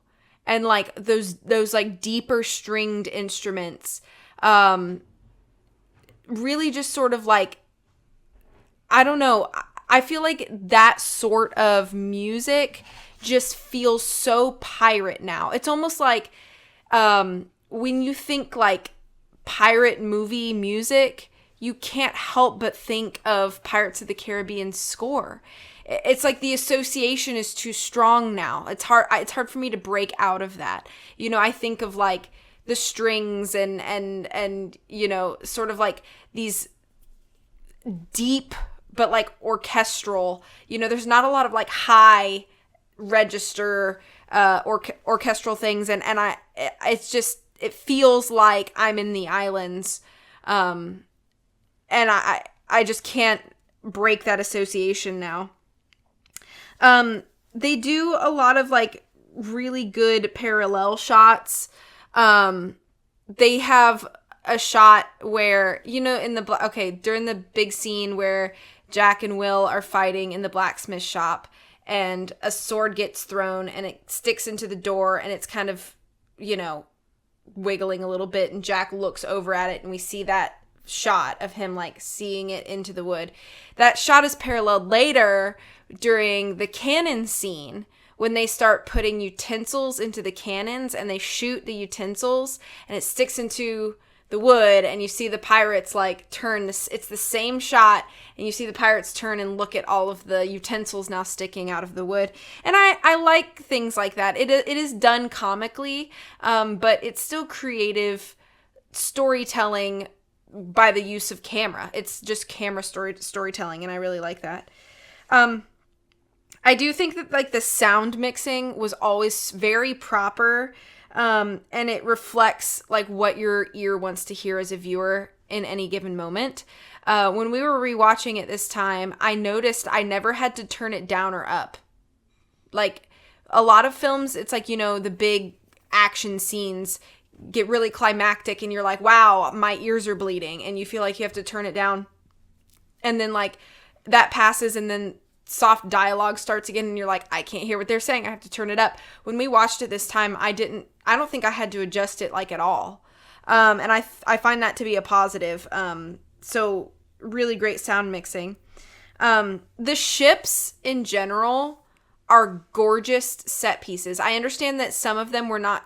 and like those like deeper stringed instruments, really just sort of like, I don't know, I feel like that sort of music just feels so pirate now. It's almost like when you think like pirate movie music, you can't help but think of Pirates of the Caribbean score. It's like the association is too strong now. It's hard for me to break out of that. I think of like the strings and sort of like these deep but like orchestral, there's not a lot of like high register orchestral things, and it feels like I'm in the islands, and I just can't break that association now. They do a lot of like really good parallel shots. They have a shot where, during the big scene where Jack and Will are fighting in the blacksmith shop and a sword gets thrown and it sticks into the door and it's kind of, wiggling a little bit, and Jack looks over at it and we see that shot of him like seeing it into the wood. That shot is paralleled later during the cannon scene when they start putting utensils into the cannons and they shoot the utensils and it sticks into the wood, and you see the pirates like turn this. It's the same shot, and you see the pirates turn and look at all of the utensils now sticking out of the wood. And I like things like that. It is done comically, but it's still creative storytelling by the use of camera. It's just camera storytelling, and I really like that. I do think that like the sound mixing was always very proper, and it reflects like what your ear wants to hear as a viewer in any given moment. When we were rewatching it this time, I noticed I never had to turn it down or up. Like, a lot of films, it's like, the big action scenes get really climactic and you're like, wow, my ears are bleeding, and you feel like you have to turn it down. And then like that passes and then soft dialogue starts again and you're like, I can't hear what they're saying, I have to turn it up. When we watched it this time, I don't think I had to adjust it like at all. And I find that to be a positive. So really great sound mixing. The ships in general are gorgeous set pieces. I understand that some of them were not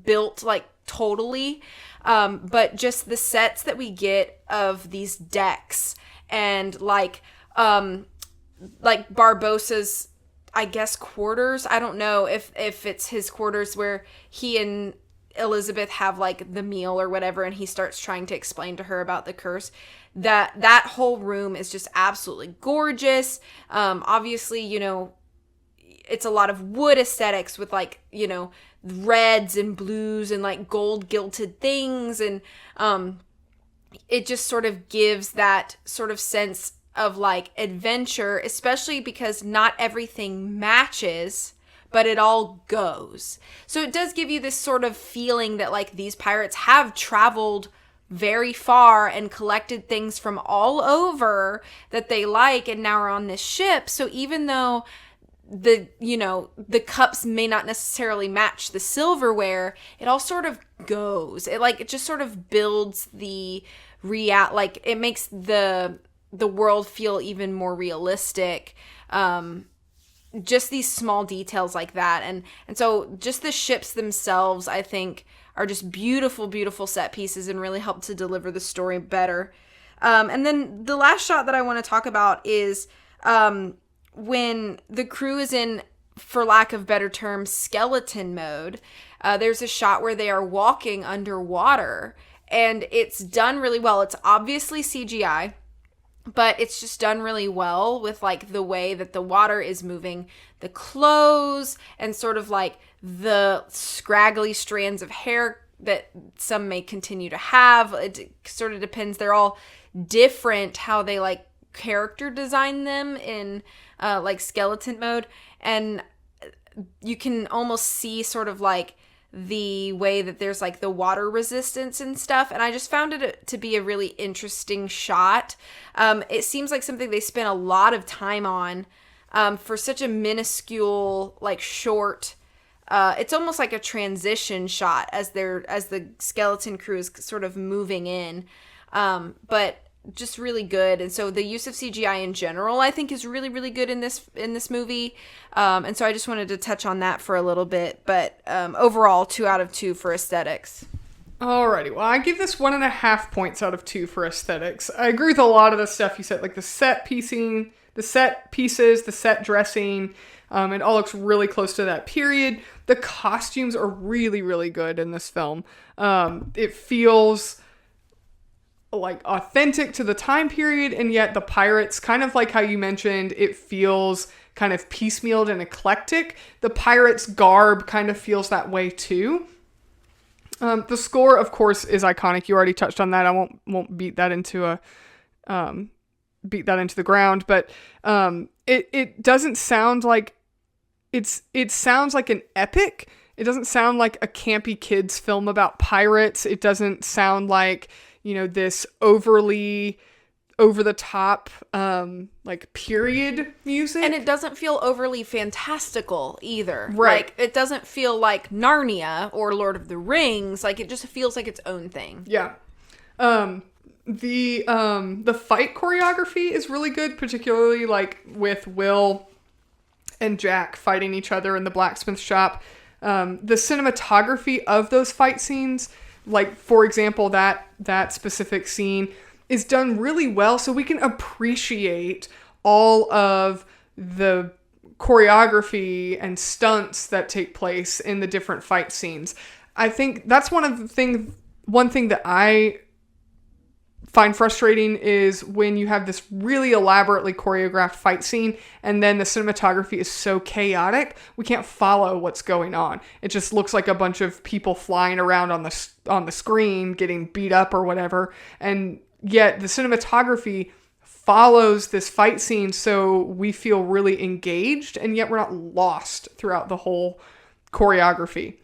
built like totally, but just the sets that we get of these decks and like Barbossa's, I guess, quarters. I don't know if it's his quarters where he and Elizabeth have like the meal or whatever, and he starts trying to explain to her about the curse. That whole room is just absolutely gorgeous. Obviously, it's a lot of wood aesthetics with like, reds and blues and like gold gilded things. And it just sort of gives that sort of sense of like adventure, especially because not everything matches, but it all goes. So it does give you this sort of feeling that like these pirates have traveled very far and collected things from all over that they like and now are on this ship. So even though the cups may not necessarily match the silverware, it all sort of goes. It just sort of builds the like it makes the world feel even more realistic. Just these small details like that. And so just the ships themselves, I think, are just beautiful, beautiful set pieces and really help to deliver the story better. And then the last shot that I want to talk about is when the crew is in, for lack of better terms, skeleton mode. There's a shot where they are walking underwater, and it's done really well. It's obviously CGI, but it's just done really well with like the way that the water is moving, the clothes, and sort of like the scraggly strands of hair that some may continue to have. It sort of depends. They're all different how they like character design them in like skeleton mode. And you can almost see sort of like the way that there's like the water resistance and stuff. And I just found it to be a really interesting shot. It seems like something they spent a lot of time on for such a minuscule, like short, it's almost like a transition shot as the skeleton crew is sort of moving in. But just really good. And so the use of CGI in general, I think, is really, really good in this movie. And so I just wanted to touch on that for a little bit. But overall, 2 out of 2 for aesthetics. Alrighty, well, I give this 1.5 points out of 2 for aesthetics. I agree with a lot of the stuff you said, like the set piecing, the set pieces, the set dressing. It all looks really close to that period. The costumes are really, really good in this film. It feels like authentic to the time period, and yet the pirates, kind of like how you mentioned, it feels kind of piecemealed and eclectic. The pirates' garb kind of feels that way too. The score, of course, is iconic. You already touched on that. I won't beat that into the ground, but it doesn't sound like it sounds like an epic. It doesn't sound like a campy kids film about pirates. It doesn't sound like, this overly over the top, like period music. And it doesn't feel overly fantastical either. Right. Like, it doesn't feel like Narnia or Lord of the Rings. Like, it just feels like its own thing. Yeah. The fight choreography is really good, particularly like with Will and Jack fighting each other in the blacksmith shop. The cinematography of those fight scenes, like, for example, that specific scene is done really well, so we can appreciate all of the choreography and stunts that take place in the different fight scenes. I think that's one thing that I find frustrating is when you have this really elaborately choreographed fight scene and then the cinematography is so chaotic, we can't follow what's going on. It just looks like a bunch of people flying around on the screen getting beat up or whatever. And yet the cinematography follows this fight scene so we feel really engaged and yet we're not lost throughout the whole choreography.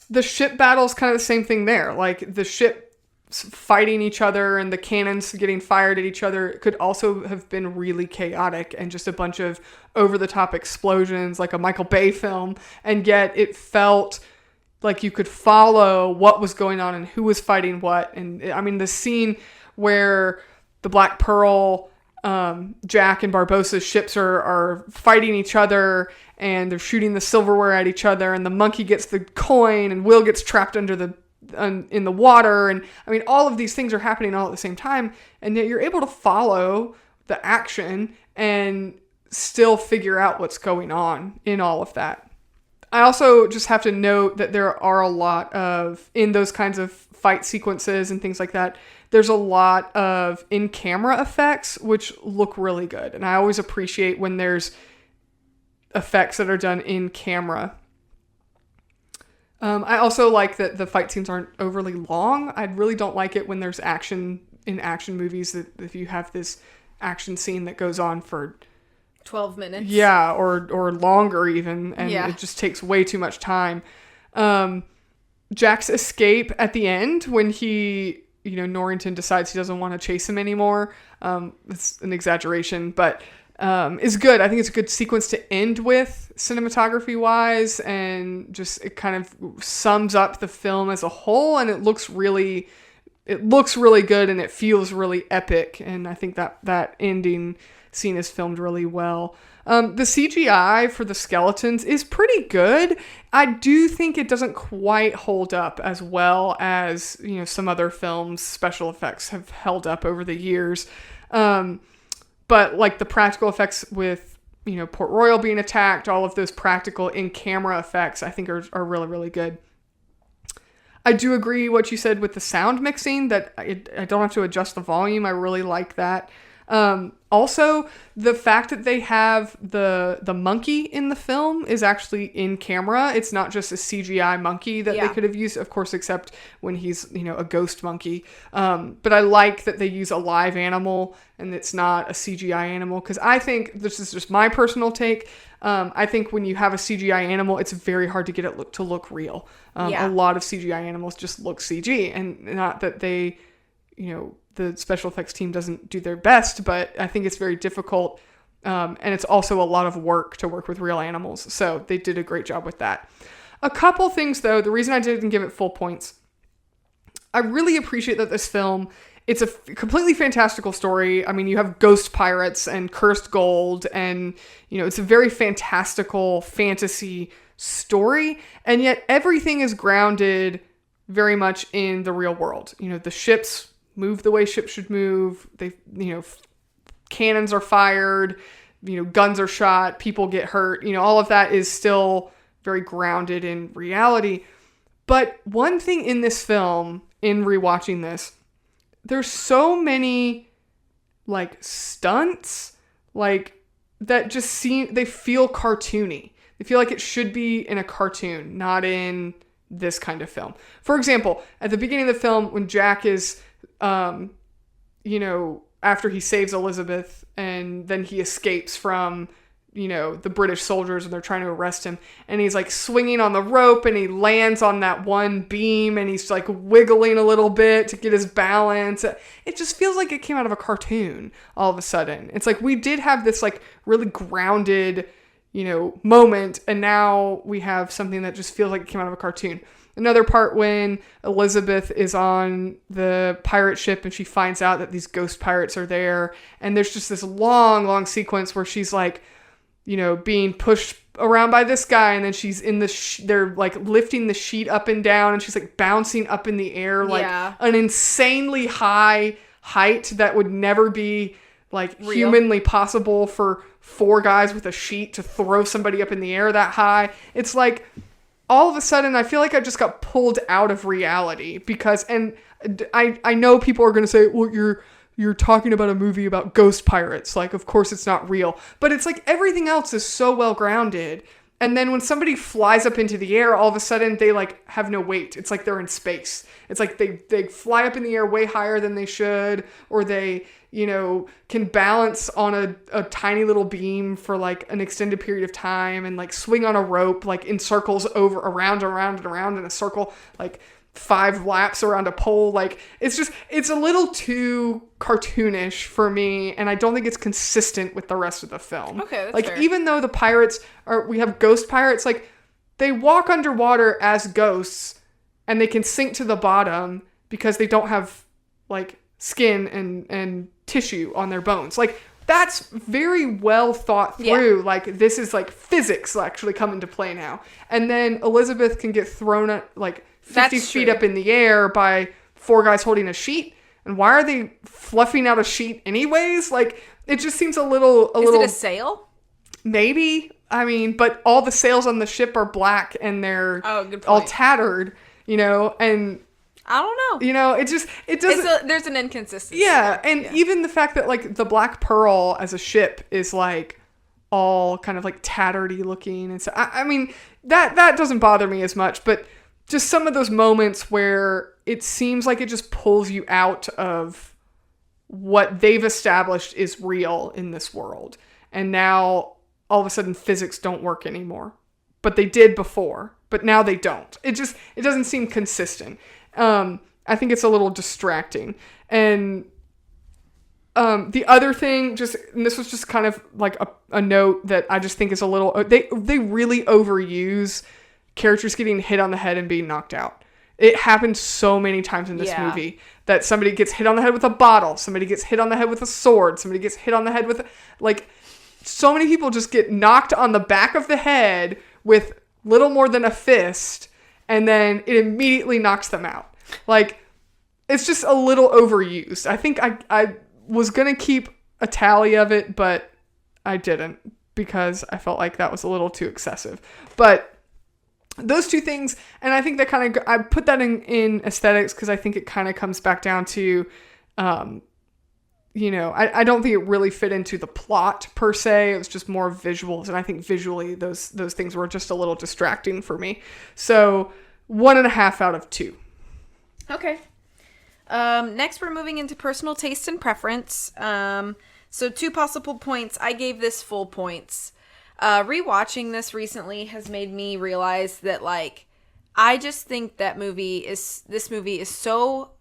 The ship battle is kind of the same thing there. Like the ship fighting each other and the cannons getting fired at each other could also have been really chaotic and just a bunch of over-the-top explosions like a Michael Bay film, and yet it felt like you could follow what was going on and who was fighting what. And I mean, the scene where the Black Pearl, Jack and Barbossa's ships are fighting each other and they're shooting the silverware at each other, and the monkey gets the coin and Will gets trapped in the water, and I mean all of these things are happening all at the same time, and yet you're able to follow the action and still figure out what's going on in all of that. I also just have to note that there are a lot of, in those kinds of fight sequences and things like that, there's a lot of in-camera effects which look really good, and I always appreciate when there's effects that are done in camera. I also like that the fight scenes aren't overly long. I really don't like it when there's action in action movies, that if you have this action scene that goes on for 12 minutes. Yeah, or longer even, and it just takes way too much time. Jack's escape at the end when Norrington decides he doesn't want to chase him anymore. It's an exaggeration, but is good. I think it's a good sequence to end with cinematography wise, and just it kind of sums up the film as a whole, and it looks really good and it feels really epic, and I think that ending scene is filmed really well. The CGI for the skeletons is pretty good. I do think it doesn't quite hold up as well as some other films' special effects have held up over the years. But like the practical effects with, Port Royal being attacked, all of those practical in-camera effects, I think are really, really good. I do agree what you said with the sound mixing, that I don't have to adjust the volume. I really like that. Also, the fact that they have the monkey in the film is actually in camera. It's not just a CGI monkey that they could have used, of course, except when he's, a ghost monkey. But I like that they use a live animal and it's not a CGI animal, because I think, this is just my personal take, I think when you have a CGI animal, it's very hard to get it to look real. A lot of CGI animals just look CG, and not that they, the special effects team doesn't do their best, but I think it's very difficult. And it's also a lot of work to work with real animals. So they did a great job with that. A couple things though, the reason I didn't give it full points, I really appreciate that this film, it's a completely fantastical story. I mean, you have ghost pirates and cursed gold, and, it's a very fantastical fantasy story. And yet everything is grounded very much in the real world. The ships move the way ships should move. They, cannons are fired, guns are shot, people get hurt. All of that is still very grounded in reality. But one thing in this film, in rewatching this, there's so many stunts that just they feel cartoony. They feel like it should be in a cartoon, not in this kind of film. For example, at the beginning of the film, when Jack is after he saves Elizabeth and then he escapes from, the British soldiers and they're trying to arrest him, and he's swinging on the rope and he lands on that one beam and he's wiggling a little bit to get his balance. It just feels like it came out of a cartoon all of a sudden. It's we did have this really grounded, moment, and now we have something that just feels like it came out of a cartoon. Another part when Elizabeth is on the pirate ship and she finds out that these ghost pirates are there, and there's just this long sequence where she's being pushed around by this guy, and then she's in they're lifting the sheet up and down, and she's bouncing up in the air an insanely high height that would never be humanly possible for 4 guys with a sheet to throw somebody up in the air that high. It's all of a sudden I feel like I just got pulled out of reality because, and I know people are going to say, well, you're talking about a movie about ghost pirates. Like, of course it's not real, but it's like everything else is so well grounded. And then when somebody flies up into the air, all of a sudden they like have no weight. It's like they're in space. It's like they fly up in the air way higher than they should, or they, can balance on a tiny little beam for like an extended period of time and like swing on a rope, like in circles around and around in a circle, like 5 laps around a pole. Like it's a little too cartoonish for me, and I don't think it's consistent with the rest of the film. Okay, that's like fair. Even though the pirates we have ghost pirates, like they walk underwater as ghosts and they can sink to the bottom because they don't have like skin and tissue on their bones. Like that's very well thought through. Yeah. Like this is like physics actually come into play now. And then Elizabeth can get thrown at like 50 feet up in the air by 4 guys holding a sheet. And why are they fluffing out a sheet anyways? Like, it just seems a little... Is it a sail? Maybe. I mean, but all the sails on the ship are black and they're all tattered, and... I don't know. It doesn't... There's an inconsistency. Yeah, and even the fact that, like, the Black Pearl as a ship is, like, all kind of, like, tattered-y looking. And so, I mean, that doesn't bother me as much, but... Just some of those moments where it seems like it just pulls you out of what they've established is real in this world. And now, all of a sudden, physics don't work anymore. But they did before. But now they don't. It doesn't seem consistent. I think it's a little distracting. And the other thing, and this was just kind of like a note that I just think is a little... They really overuse... characters getting hit on the head and being knocked out. It happens so many times in this movie that somebody gets hit on the head with a bottle, somebody gets hit on the head with a sword, somebody gets hit on the head with, like, so many people just get knocked on the back of the head with little more than a fist, and then it immediately knocks them out. Like, it's just a little overused. I think I was going to keep a tally of it, but I didn't because I felt like that was a little too excessive. But those two things, and I think that kind of, I put that in aesthetics because I think it kind of comes back down to, I don't think it really fit into the plot per se. It was just more visuals, and I think visually those things were just a little distracting for me. So 1.5 out of 2. Okay. Next, we're moving into personal taste and preference. So 2 possible points. I gave this full points. Rewatching this recently has made me realize that, like, I just think this movie is so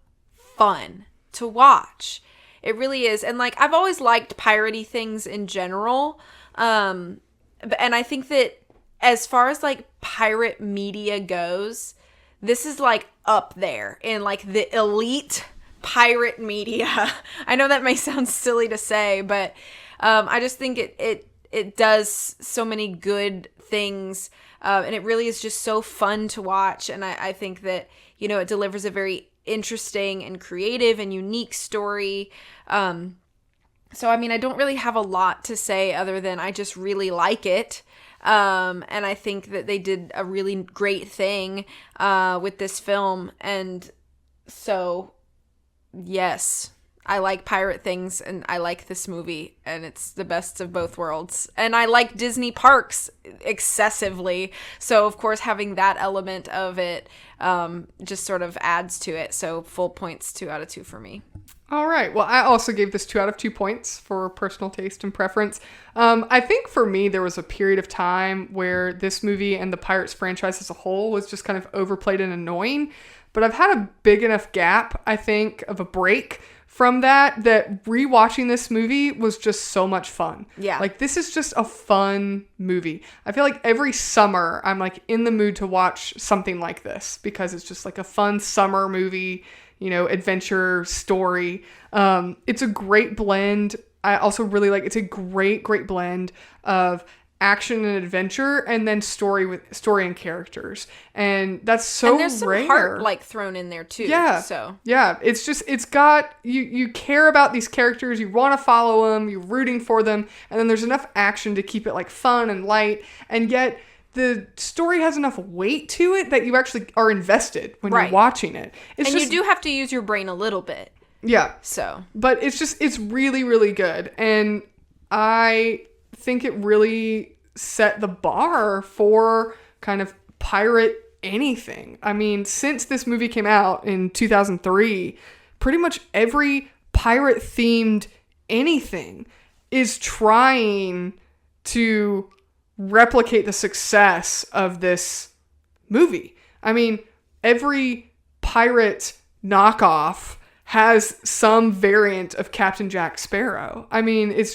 fun to watch. It really is. And, like, I've always liked piratey things in general. And I think that as far as, like, pirate media goes, this is, like, up there in, like, the elite pirate media. I know that may sound silly to say, but I just think it does so many good things, and it really is just so fun to watch. And I think that, it delivers a very interesting and creative and unique story. So, I mean, I don't really have a lot to say other than I just really like it. And I think that they did a really great thing with this film. And so, yes, I like pirate things, and I like this movie, and it's the best of both worlds. And I like Disney parks excessively, so of course having that element of it just sort of adds to it. So full points, 2 out of 2 for me. All right. Well, I also gave this 2 out of 2 points for personal taste and preference. I think for me, there was a period of time where this movie and the Pirates franchise as a whole was just kind of overplayed and annoying. But I've had a big enough gap, I think, of a break from that rewatching this movie was just so much fun. Yeah. Like, this is just a fun movie. I feel like every summer I'm like in the mood to watch something like this because it's just like a fun summer movie, adventure story. It's a great blend. I also really like, it's a great blend of action and adventure, and then story and characters, and that's so rare. And there's some heart like thrown in there too. Yeah, it's just, it's got you care about these characters, you want to follow them, you're rooting for them, and then there's enough action to keep it like fun and light, and yet the story has enough weight to it that you actually are invested when Right. you're watching it. It's And just, you do have to use your brain a little bit. yeah. So. But it's really, really good. And I think it really set the bar for kind of pirate anything. I mean, since this movie came out in 2003, pretty much every pirate themed anything is trying to replicate the success of this movie. I mean, every pirate knockoff has some variant of Captain Jack Sparrow. I mean, it's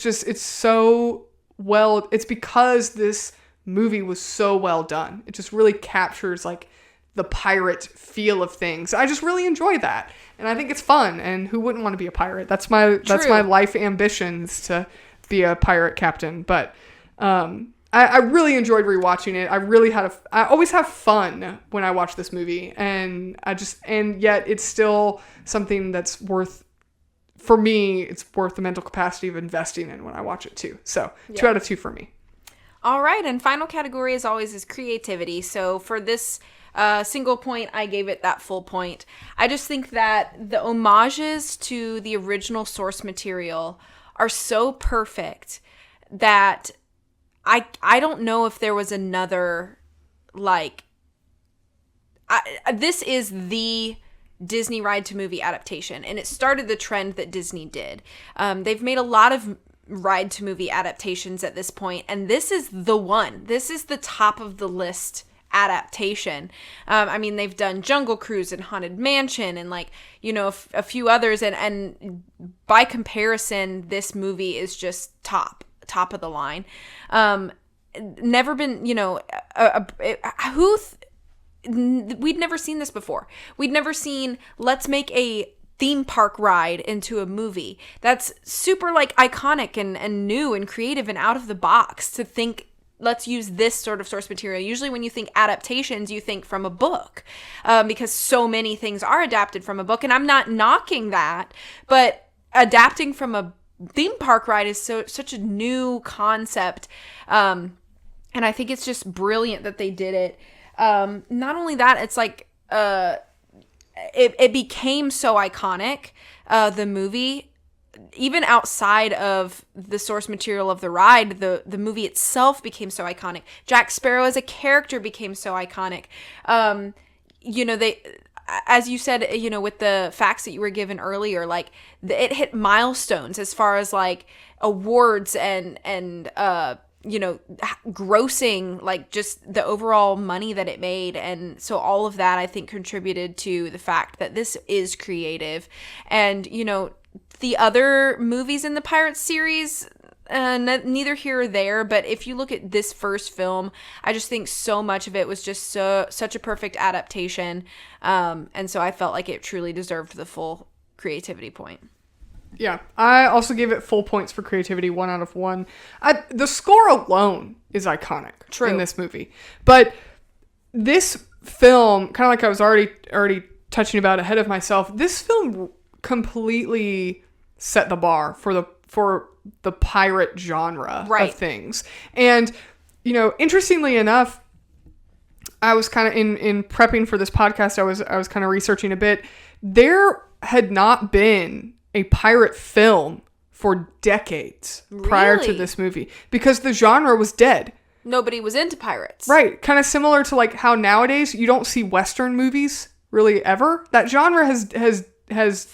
because this movie was so well done. It just really captures like the pirate feel of things. I just really enjoy that. And I think it's fun. And who wouldn't want to be a pirate? That's my life ambitions, to be a pirate captain. But I really enjoyed rewatching it. I always have fun when I watch this movie, and yet it's still something that's for me, it's worth the mental capacity of investing in when I watch it too. So 2 out of 2 for me. All right. And final category, as always, is creativity. So for this single point, I gave it that full point. I just think that the homages to the original source material are so perfect that I don't know if there was another, like, this is the Disney ride to movie adaptation, and it started the trend that Disney did. They've made a lot of ride to movie adaptations at this point, and this is the one. This is the top of the list adaptation. I mean, they've done Jungle Cruise and Haunted Mansion and, like, you know, a few others, and by comparison, this movie is just top of the line. Never been, you know, we'd never seen this before. We'd never seen, let's make a theme park ride into a movie. That's super, like, iconic and new and creative and out of the box to think, let's use this sort of source material. Usually when you think adaptations, you think from a book, because so many things are adapted from a book, and I'm not knocking that, but adapting from a theme park ride is such a new concept, and I think it's just brilliant that they did it. Not only that, it's like it became so iconic, the movie, even outside of the source material of the ride, the movie itself became so iconic. Jack Sparrow as a character became so iconic. You know, as you said, you know, with the facts that you were given earlier, like, it hit milestones as far as, like, awards and you know, grossing, like, just the overall money that it made. And so all of that, I think, contributed to the fact that this is creative. And, you know, the other movies in the Pirates series, neither here or there, but if you look at this first film, I just think so much of it was just such a perfect adaptation, and so I felt like it truly deserved the full creativity point. Yeah, I also gave it full points for creativity, 1 out of 1. The score alone is iconic in this movie, but this film, kind of like I was already touching about ahead of myself, this film completely set the bar for the pirate genre of things. And, you know, interestingly enough, I was kind of in prepping for this podcast, I was kind of researching a bit. There had not been a pirate film for decades prior to this movie, because the genre was dead. Nobody was into pirates. Right. Kind of similar to, like, how nowadays you don't see Western movies really ever. That genre has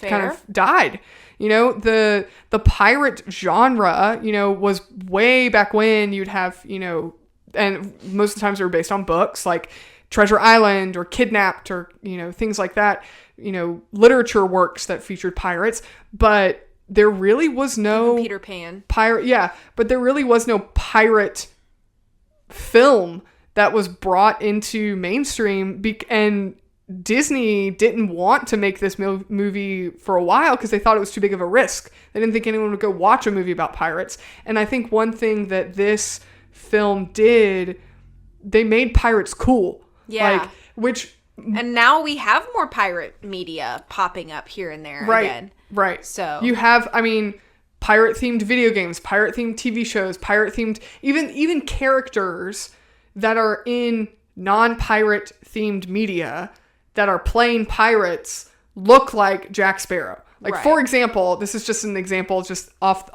kind of died. You know, the pirate genre, you know, was way back when. You'd have, you know, and most of the times they were based on books like Treasure Island or Kidnapped or, you know, things like that, you know, literature works that featured pirates, but there really was no Peter Pan pirate. Yeah. But there really was no pirate film that was brought into mainstream, and Disney didn't want to make this movie for a while because they thought it was too big of a risk. They didn't think anyone would go watch a movie about pirates. And I think one thing that this film did, they made pirates cool. Yeah. Like, and now we have more pirate media popping up here and there again. Right. So you have, I mean, pirate themed video games, pirate themed TV shows, pirate themed, even characters that are in non-pirate themed media that are playing pirates look like Jack Sparrow. Like, Right. for example, this is just an example just off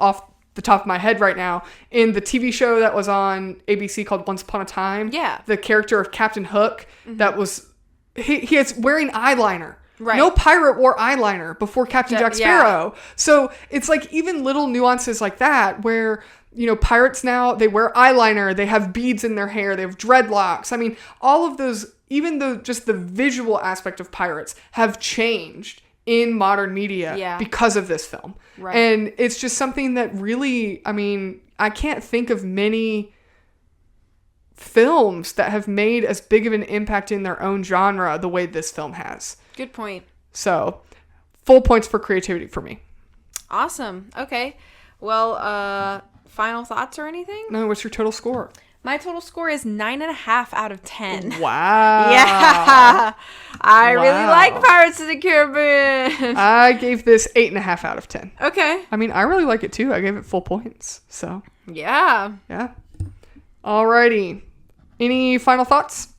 the top of my head right now. In the TV show that was on ABC called Once Upon a Time, Yeah. the character of Captain Hook, that was, he is wearing eyeliner. Right. No pirate wore eyeliner before Captain Jack Yeah. Sparrow. So it's like even little nuances like that where, you know, pirates now, they wear eyeliner, they have beads in their hair, they have dreadlocks. I mean, all of those, even though just the visual aspect of pirates have changed in modern media because of this film. Right. And it's just something that really, I mean, I can't think of many films that have made as big of an impact in their own genre the way this film has. Good point. So, full points for creativity for me. Awesome. Okay. Well, final thoughts or anything? No, what's your total score? My total score is 9.5 out of 10. Wow. Yeah. I really Wow. like Pirates of the Caribbean. I gave this 8.5 out of 10. Okay. I mean, I really like it too. I gave it full points. So, Yeah. yeah. Alrighty. Any final thoughts?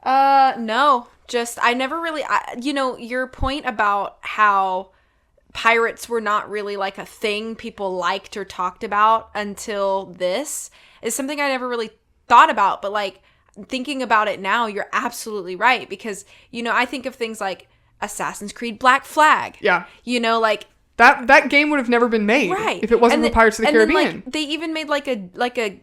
No. Just, I never really, you know, your point about how pirates were not really like a thing people liked or talked about until this is something I never really thought about. But like thinking about it now, you're absolutely right. Because, you know, I think of things like Assassin's Creed Black Flag. Yeah. You know, like, That game would have never been made if it wasn't for Pirates of the Caribbean. Then, like, they even made like a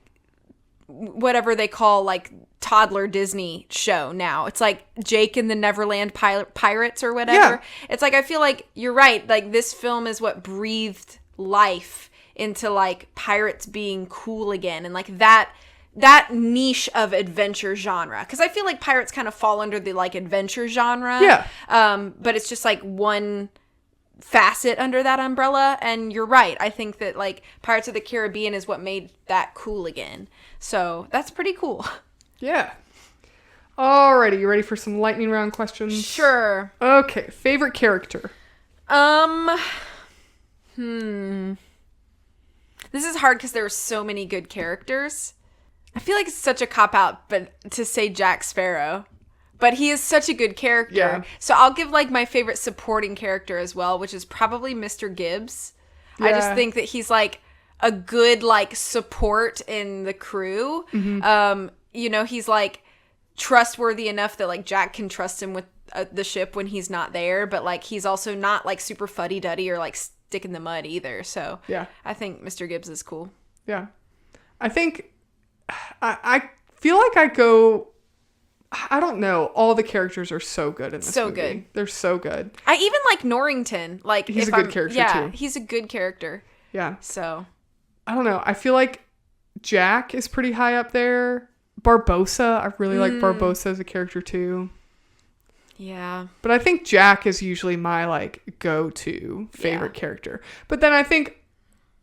whatever they call like toddler Disney show now. It's like Jake and the Neverland Pirates or whatever. Yeah. It's like, I feel like you're right. Like this film is what breathed life into like pirates being cool again. And like that niche of adventure genre. Cause I feel like pirates kind of fall under the like adventure genre. Yeah. But it's just like one facet under that umbrella. And you're right. I think that like Pirates of the Caribbean is what made that cool again. So that's pretty cool. Yeah. Alrighty, you ready for some lightning round questions? Sure. Okay, favorite character? This is hard because there are so many good characters. I feel like it's such a cop-out but to say Jack Sparrow. But he is such a good character. Yeah. So I'll give like my favorite supporting character as well, which is probably Mr. Gibbs. Yeah. I just think that he's like a good like support in the crew. Mm-hmm. You know, he's like trustworthy enough that like Jack can trust him with the ship when he's not there, but like he's also not like super fuddy-duddy or like stick in the mud either. So yeah, I think Mr. Gibbs is cool. Yeah. I think I feel like I don't know. All the characters are so good in this movie. Good. They're so good. I even like Norrington. Like he's a good character too. Yeah, he's a good character. Yeah. So I don't know. I feel like Jack is pretty high up there. Barbossa, I really like Barbossa as a character too. Yeah. But I think Jack is usually my like go-to favorite character. But then I think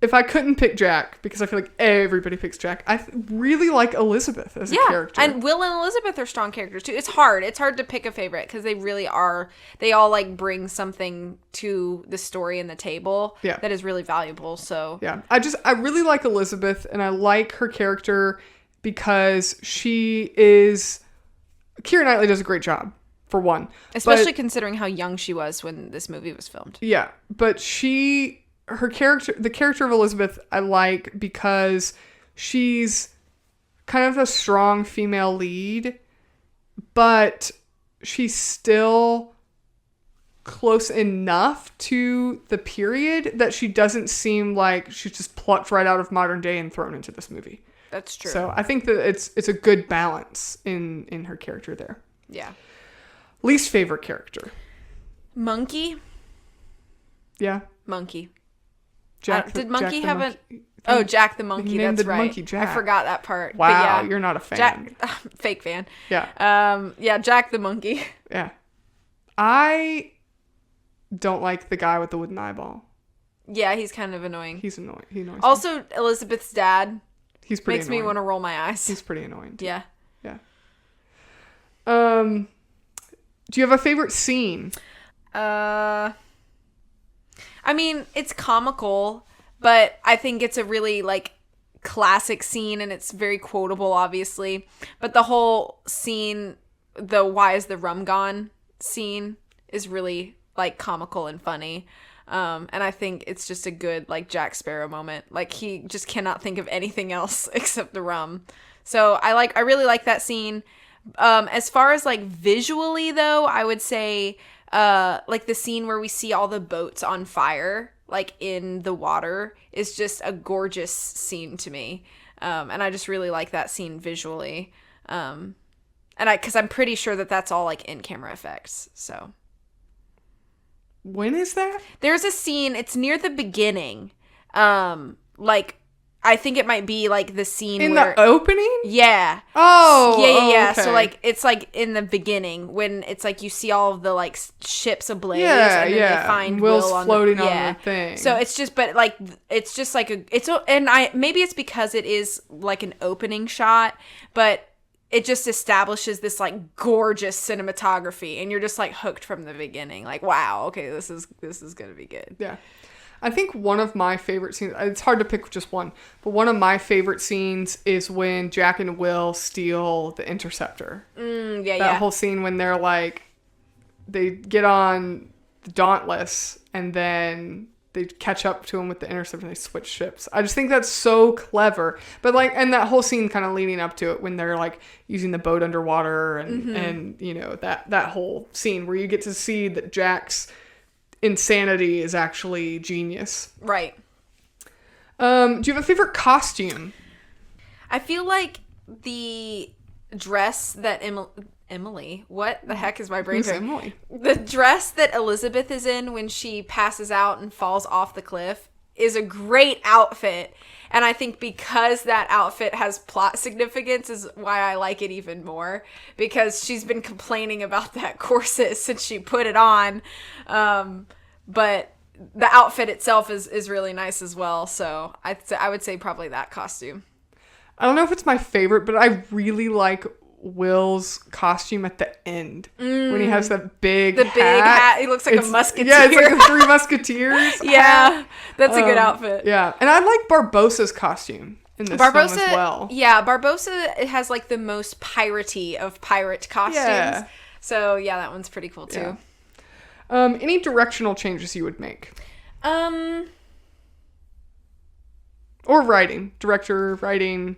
if I couldn't pick Jack, because I feel like everybody picks Jack, I really like Elizabeth as a character. And Will and Elizabeth are strong characters too. It's hard to pick a favorite because they really are. They all like bring something to the story and the table that is really valuable. So yeah, I really like Elizabeth, and I like her character because she is. Keira Knightley does a great job. For one, especially considering how young she was when this movie was filmed. Yeah, but the character of Elizabeth, I like because she's kind of a strong female lead, but she's still close enough to the period that she doesn't seem like she's just plucked right out of modern day and thrown into this movie. That's true. So I think that it's a good balance in her character there. Yeah. Least favorite character? Monkey. Yeah. Monkey. Did Monkey have a... Oh, Jack the Monkey. That's right. Monkey Jack. I forgot that part. Wow, yeah, you're not a fan. Fake fan. Yeah. Yeah, Jack the Monkey. Yeah. I don't like the guy with the wooden eyeball. Yeah, he's kind of annoying. He's annoying. He annoys also, me. Elizabeth's dad. He's pretty makes annoying. me want to roll my eyes. He's pretty annoying too. Yeah. Yeah. Do you have a favorite scene? I mean, it's comical, but I think it's a really like classic scene, and it's very quotable, obviously. But the whole scene, the "why is the rum gone" scene, is really like comical and funny. And I think it's just a good like Jack Sparrow moment. Like he just cannot think of anything else except the rum. So I really like that scene. As far as like visually though, I would say like the scene where we see all the boats on fire like in the water is just a gorgeous scene to me. And I just really like that scene visually. Because I'm pretty sure that that's all like in-camera effects. So when is that? there's a scene, it's near the beginning. Like I think it might be like the scene in where the opening. yeah. Oh, Yeah. okay. So like it's like in the beginning when it's like you see all of the like ships ablaze, Yeah, and then yeah. they find Will's Will on floating the, on the thing. So it's just, but like it's just like maybe it's because it is like an opening shot, but it just establishes this like gorgeous cinematography, and you're just like hooked from the beginning. Like, wow, okay, this is gonna be good. Yeah. I think one of my favorite scenes, it's hard to pick just one, but one of my favorite scenes is when Jack and Will steal the Interceptor. That whole scene when they're like, they get on the Dauntless and then they catch up to him with the Interceptor and they switch ships. I just think that's so clever. But like, and that whole scene kind of leading up to it when they're like using the boat underwater and you know, that whole scene where you get to see that Jack's insanity is actually genius. Right. Do you have a favorite costume? I feel like the dress that Emily, what the heck is my brain Who's doing? Emily? The dress that Elizabeth is in when she passes out and falls off the cliff is a great outfit. And I think because that outfit has plot significance is why I like it even more. Because she's been complaining about that corset since she put it on. But the outfit itself is really nice as well. So I would say probably that costume. I don't know if it's my favorite, but I really like Will's costume at the end when he has that big hat. He looks like a musketeer. Yeah, it's like the Three Musketeers. Yeah, that's a good outfit. Yeah, and I like Barbossa's costume in this film as well. Yeah, Barbossa has like the most piratey of pirate costumes. Yeah. So yeah, that one's pretty cool too. Yeah. Any directional changes you would make? Or writing, director, writing.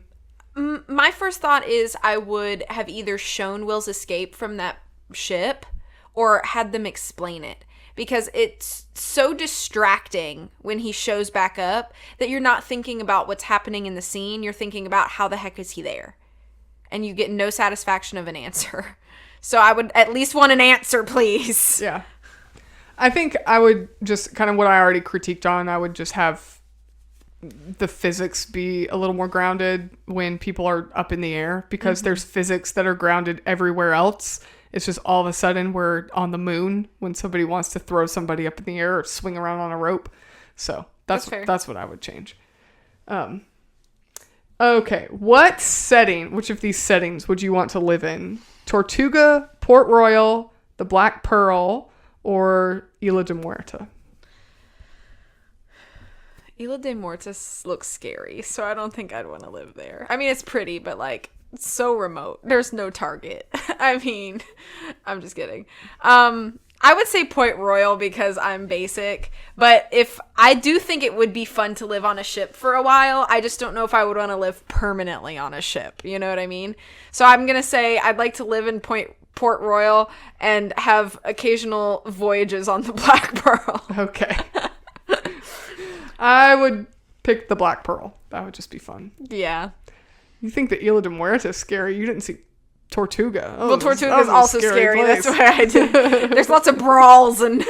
My first thought is I would have either shown Will's escape from that ship or had them explain it, because it's so distracting when he shows back up that you're not thinking about what's happening in the scene. You're thinking about how the heck is he there, and you get no satisfaction of an answer. So I would at least want an answer, please. Yeah. I think I would just kind of what I already critiqued on. I would just have the physics be a little more grounded when people are up in the air, because there's physics that are grounded everywhere else. It's just all of a sudden we're on the moon when somebody wants to throw somebody up in the air or swing around on a rope. So that's what I would change. Okay. Which of these settings would you want to live in? Tortuga, Port Royal, the Black Pearl, or Isla de Muerta? Isla de Muerta looks scary, so I don't think I'd want to live there. I mean, it's pretty, but like it's so remote. There's no target. I mean, I'm just kidding. I would say Port Royal because I'm basic, but if I do think it would be fun to live on a ship for a while, I just don't know if I would want to live permanently on a ship. You know what I mean? So I'm going to say I'd like to live in Port Royal and have occasional voyages on the Black Pearl. Okay. I would pick the Black Pearl. That would just be fun. Yeah. You think the Isla de Muerta is scary? You didn't see Tortuga. Well, Tortuga is also scary. Place. That's why I did. There's lots of brawls and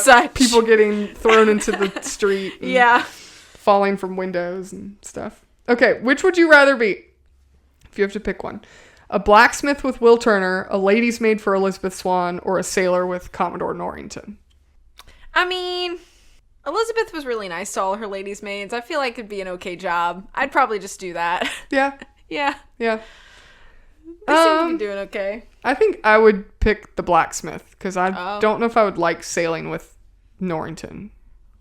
such. People getting thrown into the street. Yeah. Falling from windows and stuff. Okay, which would you rather be? If you have to pick one. A blacksmith with Will Turner, a lady's maid for Elizabeth Swann, or a sailor with Commodore Norrington? I mean, Elizabeth was really nice to all her ladies' maids. I feel like it'd be an okay job. I'd probably just do that. Yeah. Yeah. Yeah. They seem to be doing okay. I think I would pick the blacksmith because I don't know if I would like sailing with Norrington.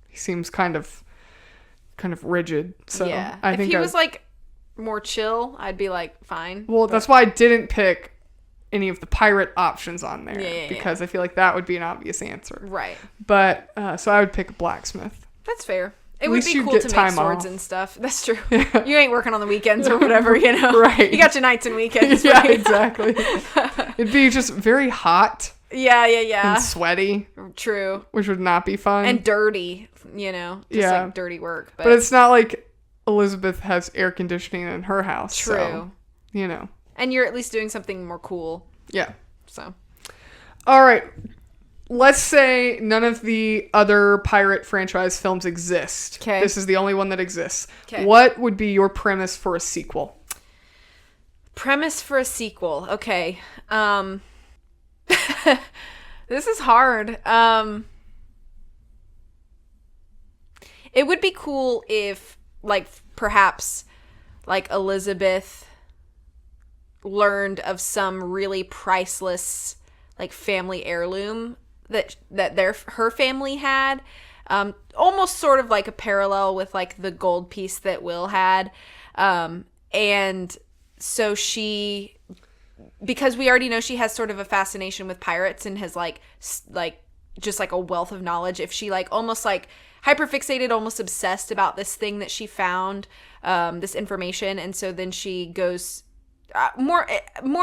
He seems kind of rigid. So yeah. I if think he was like more chill, I'd be like, fine. Well, that's why I didn't pick any of the pirate options on there. Yeah, because I feel like that would be an obvious answer. Right. But, so I would pick a blacksmith. That's fair. It At would least be you'd cool get to make time swords off. and stuff. That's true. You ain't working on the weekends or whatever, you know? Right. You got your nights and weekends. Yeah, right? exactly. It'd be just very hot Yeah. and sweaty, True. which would not be fun. And dirty, you know? Just like dirty work. But it's not like Elizabeth has air conditioning in her house. True. So, you know. And you're at least doing something more cool. Yeah. So. All right. Let's say none of the other pirate franchise films exist. Okay. This is the only one that exists. Okay. What would be your premise for a sequel? Premise for a sequel. Okay. This is hard. It would be cool if, like, perhaps, like, Elizabeth learned of some really priceless, like, family heirloom that her family had. Almost sort of like a parallel with, like, the gold piece that Will had. And so she, because we already know she has sort of a fascination with pirates and has like just like a wealth of knowledge. If she like almost like hyperfixated, almost obsessed about this thing that she found, this information, and so then she goes more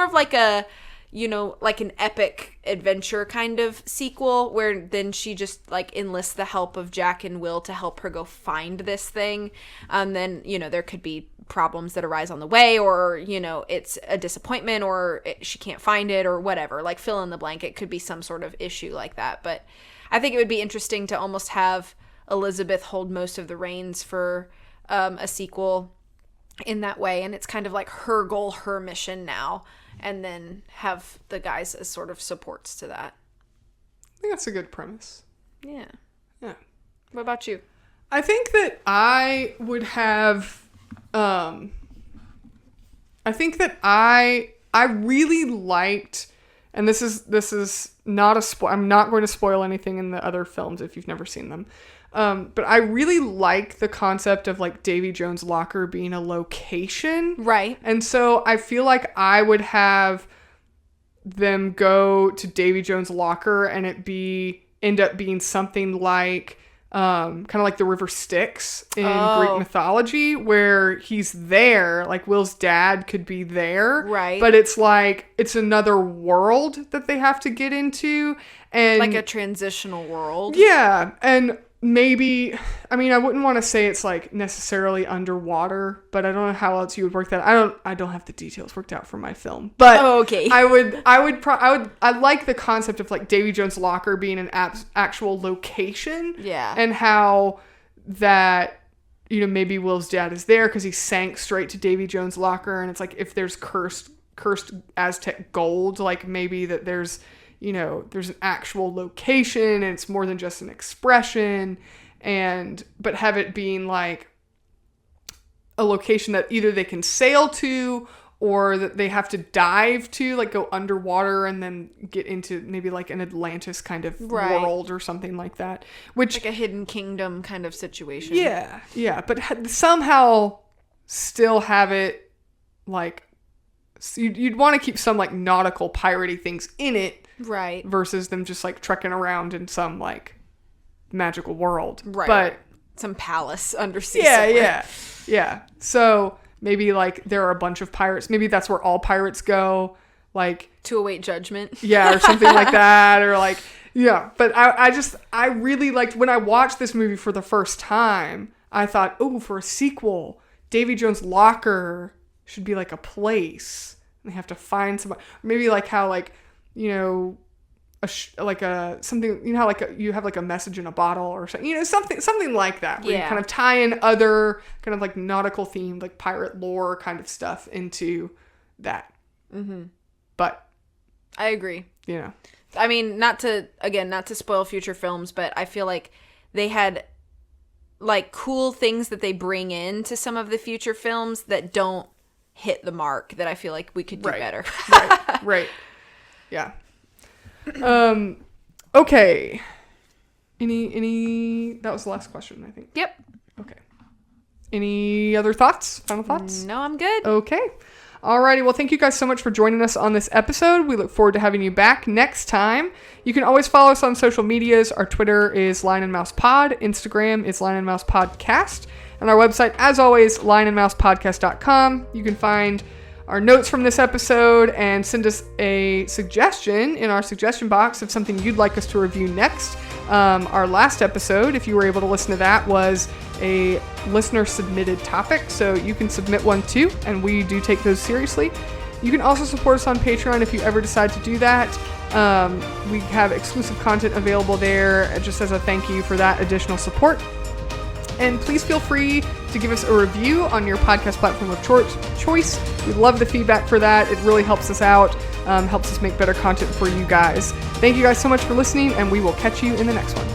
of like a, you know, like an epic adventure kind of sequel where then she just like enlists the help of Jack and Will to help her go find this thing. And then, you know, there could be problems that arise on the way, or, you know, it's a disappointment, or she can't find it, or whatever, like fill in the blank. It could be some sort of issue like that. But I think it would be interesting to almost have Elizabeth hold most of the reins for a sequel in that way. And it's kind of like her goal, her mission now. And then have the guys as sort of supports to that. I think that's a good premise. Yeah. Yeah. What about you? I think that I would have, I think that I really liked, and this is not a I'm not going to spoil anything in the other films if you've never seen them. But I really like the concept of like Davy Jones' locker being a location. Right. And so I feel like I would have them go to Davy Jones' locker and it end up being something like kind of like the River Styx in Greek mythology, where he's there, like Will's dad could be there. Right. But it's like it's another world that they have to get into, and Like a transitional world. yeah, and maybe, I mean, I wouldn't want to say it's like necessarily underwater, but I don't know how else you would work that. I don't have the details worked out for my film, but okay. I like the concept of like Davy Jones' locker being an actual location. Yeah. And how that, you know, maybe Will's dad is there because he sank straight to Davy Jones' locker, and it's like if there's cursed Aztec gold, like maybe that there's, you know, there's an actual location and it's more than just an expression, but have it being like a location that either they can sail to or that they have to dive to, like go underwater and then get into maybe like an Atlantis kind of world or something like that. Which, like a hidden kingdom kind of situation. Yeah. But somehow still have it like, you'd want to keep some like nautical piratey things in it. Right. Versus them just like trekking around in some like magical world. Right. But some palace undersea. Yeah. So maybe like there are a bunch of pirates. Maybe that's where all pirates go. Like to await judgment. Yeah, or something like that. Or like, yeah. But I really liked when I watched this movie for the first time, I thought, oh, for a sequel, Davy Jones' locker should be like a place. And they have to find somebody. Maybe like how like, you know, something, you know how like you have like a message in a bottle or something, you know, something like that, where you kind of tie in other kind of like nautical themed, like pirate lore kind of stuff into that. Mm-hmm. But I agree. You know, I mean, not to spoil future films, but I feel like they had like cool things that they bring into some of the future films that don't hit the mark, that I feel like we could do better. Right. Yeah. Okay. Any that was the last question, I think. Yep. Okay. Any other thoughts? Final thoughts? No, I'm good. Okay. Alrighty, well, thank you guys so much for joining us on this episode. We look forward to having you back next time. You can always follow us on social medias. Our Twitter is Lion and Mouse Pod. Instagram is Lion and Mouse Podcast. And our website, as always, lionandmousepodcast.com. You can find our notes from this episode and send us a suggestion in our suggestion box of something you'd like us to review next. Our last episode, if you were able to listen to that, was a listener submitted topic, so you can submit one too, and we do take those seriously. You can also support us on Patreon if you ever decide to do that. We have exclusive content available there just as a thank you for that additional support. And please feel free to give us a review on your podcast platform of choice. We love the feedback for that. It really helps us out, helps us make better content for you guys. Thank you guys so much for listening, and we will catch you in the next one.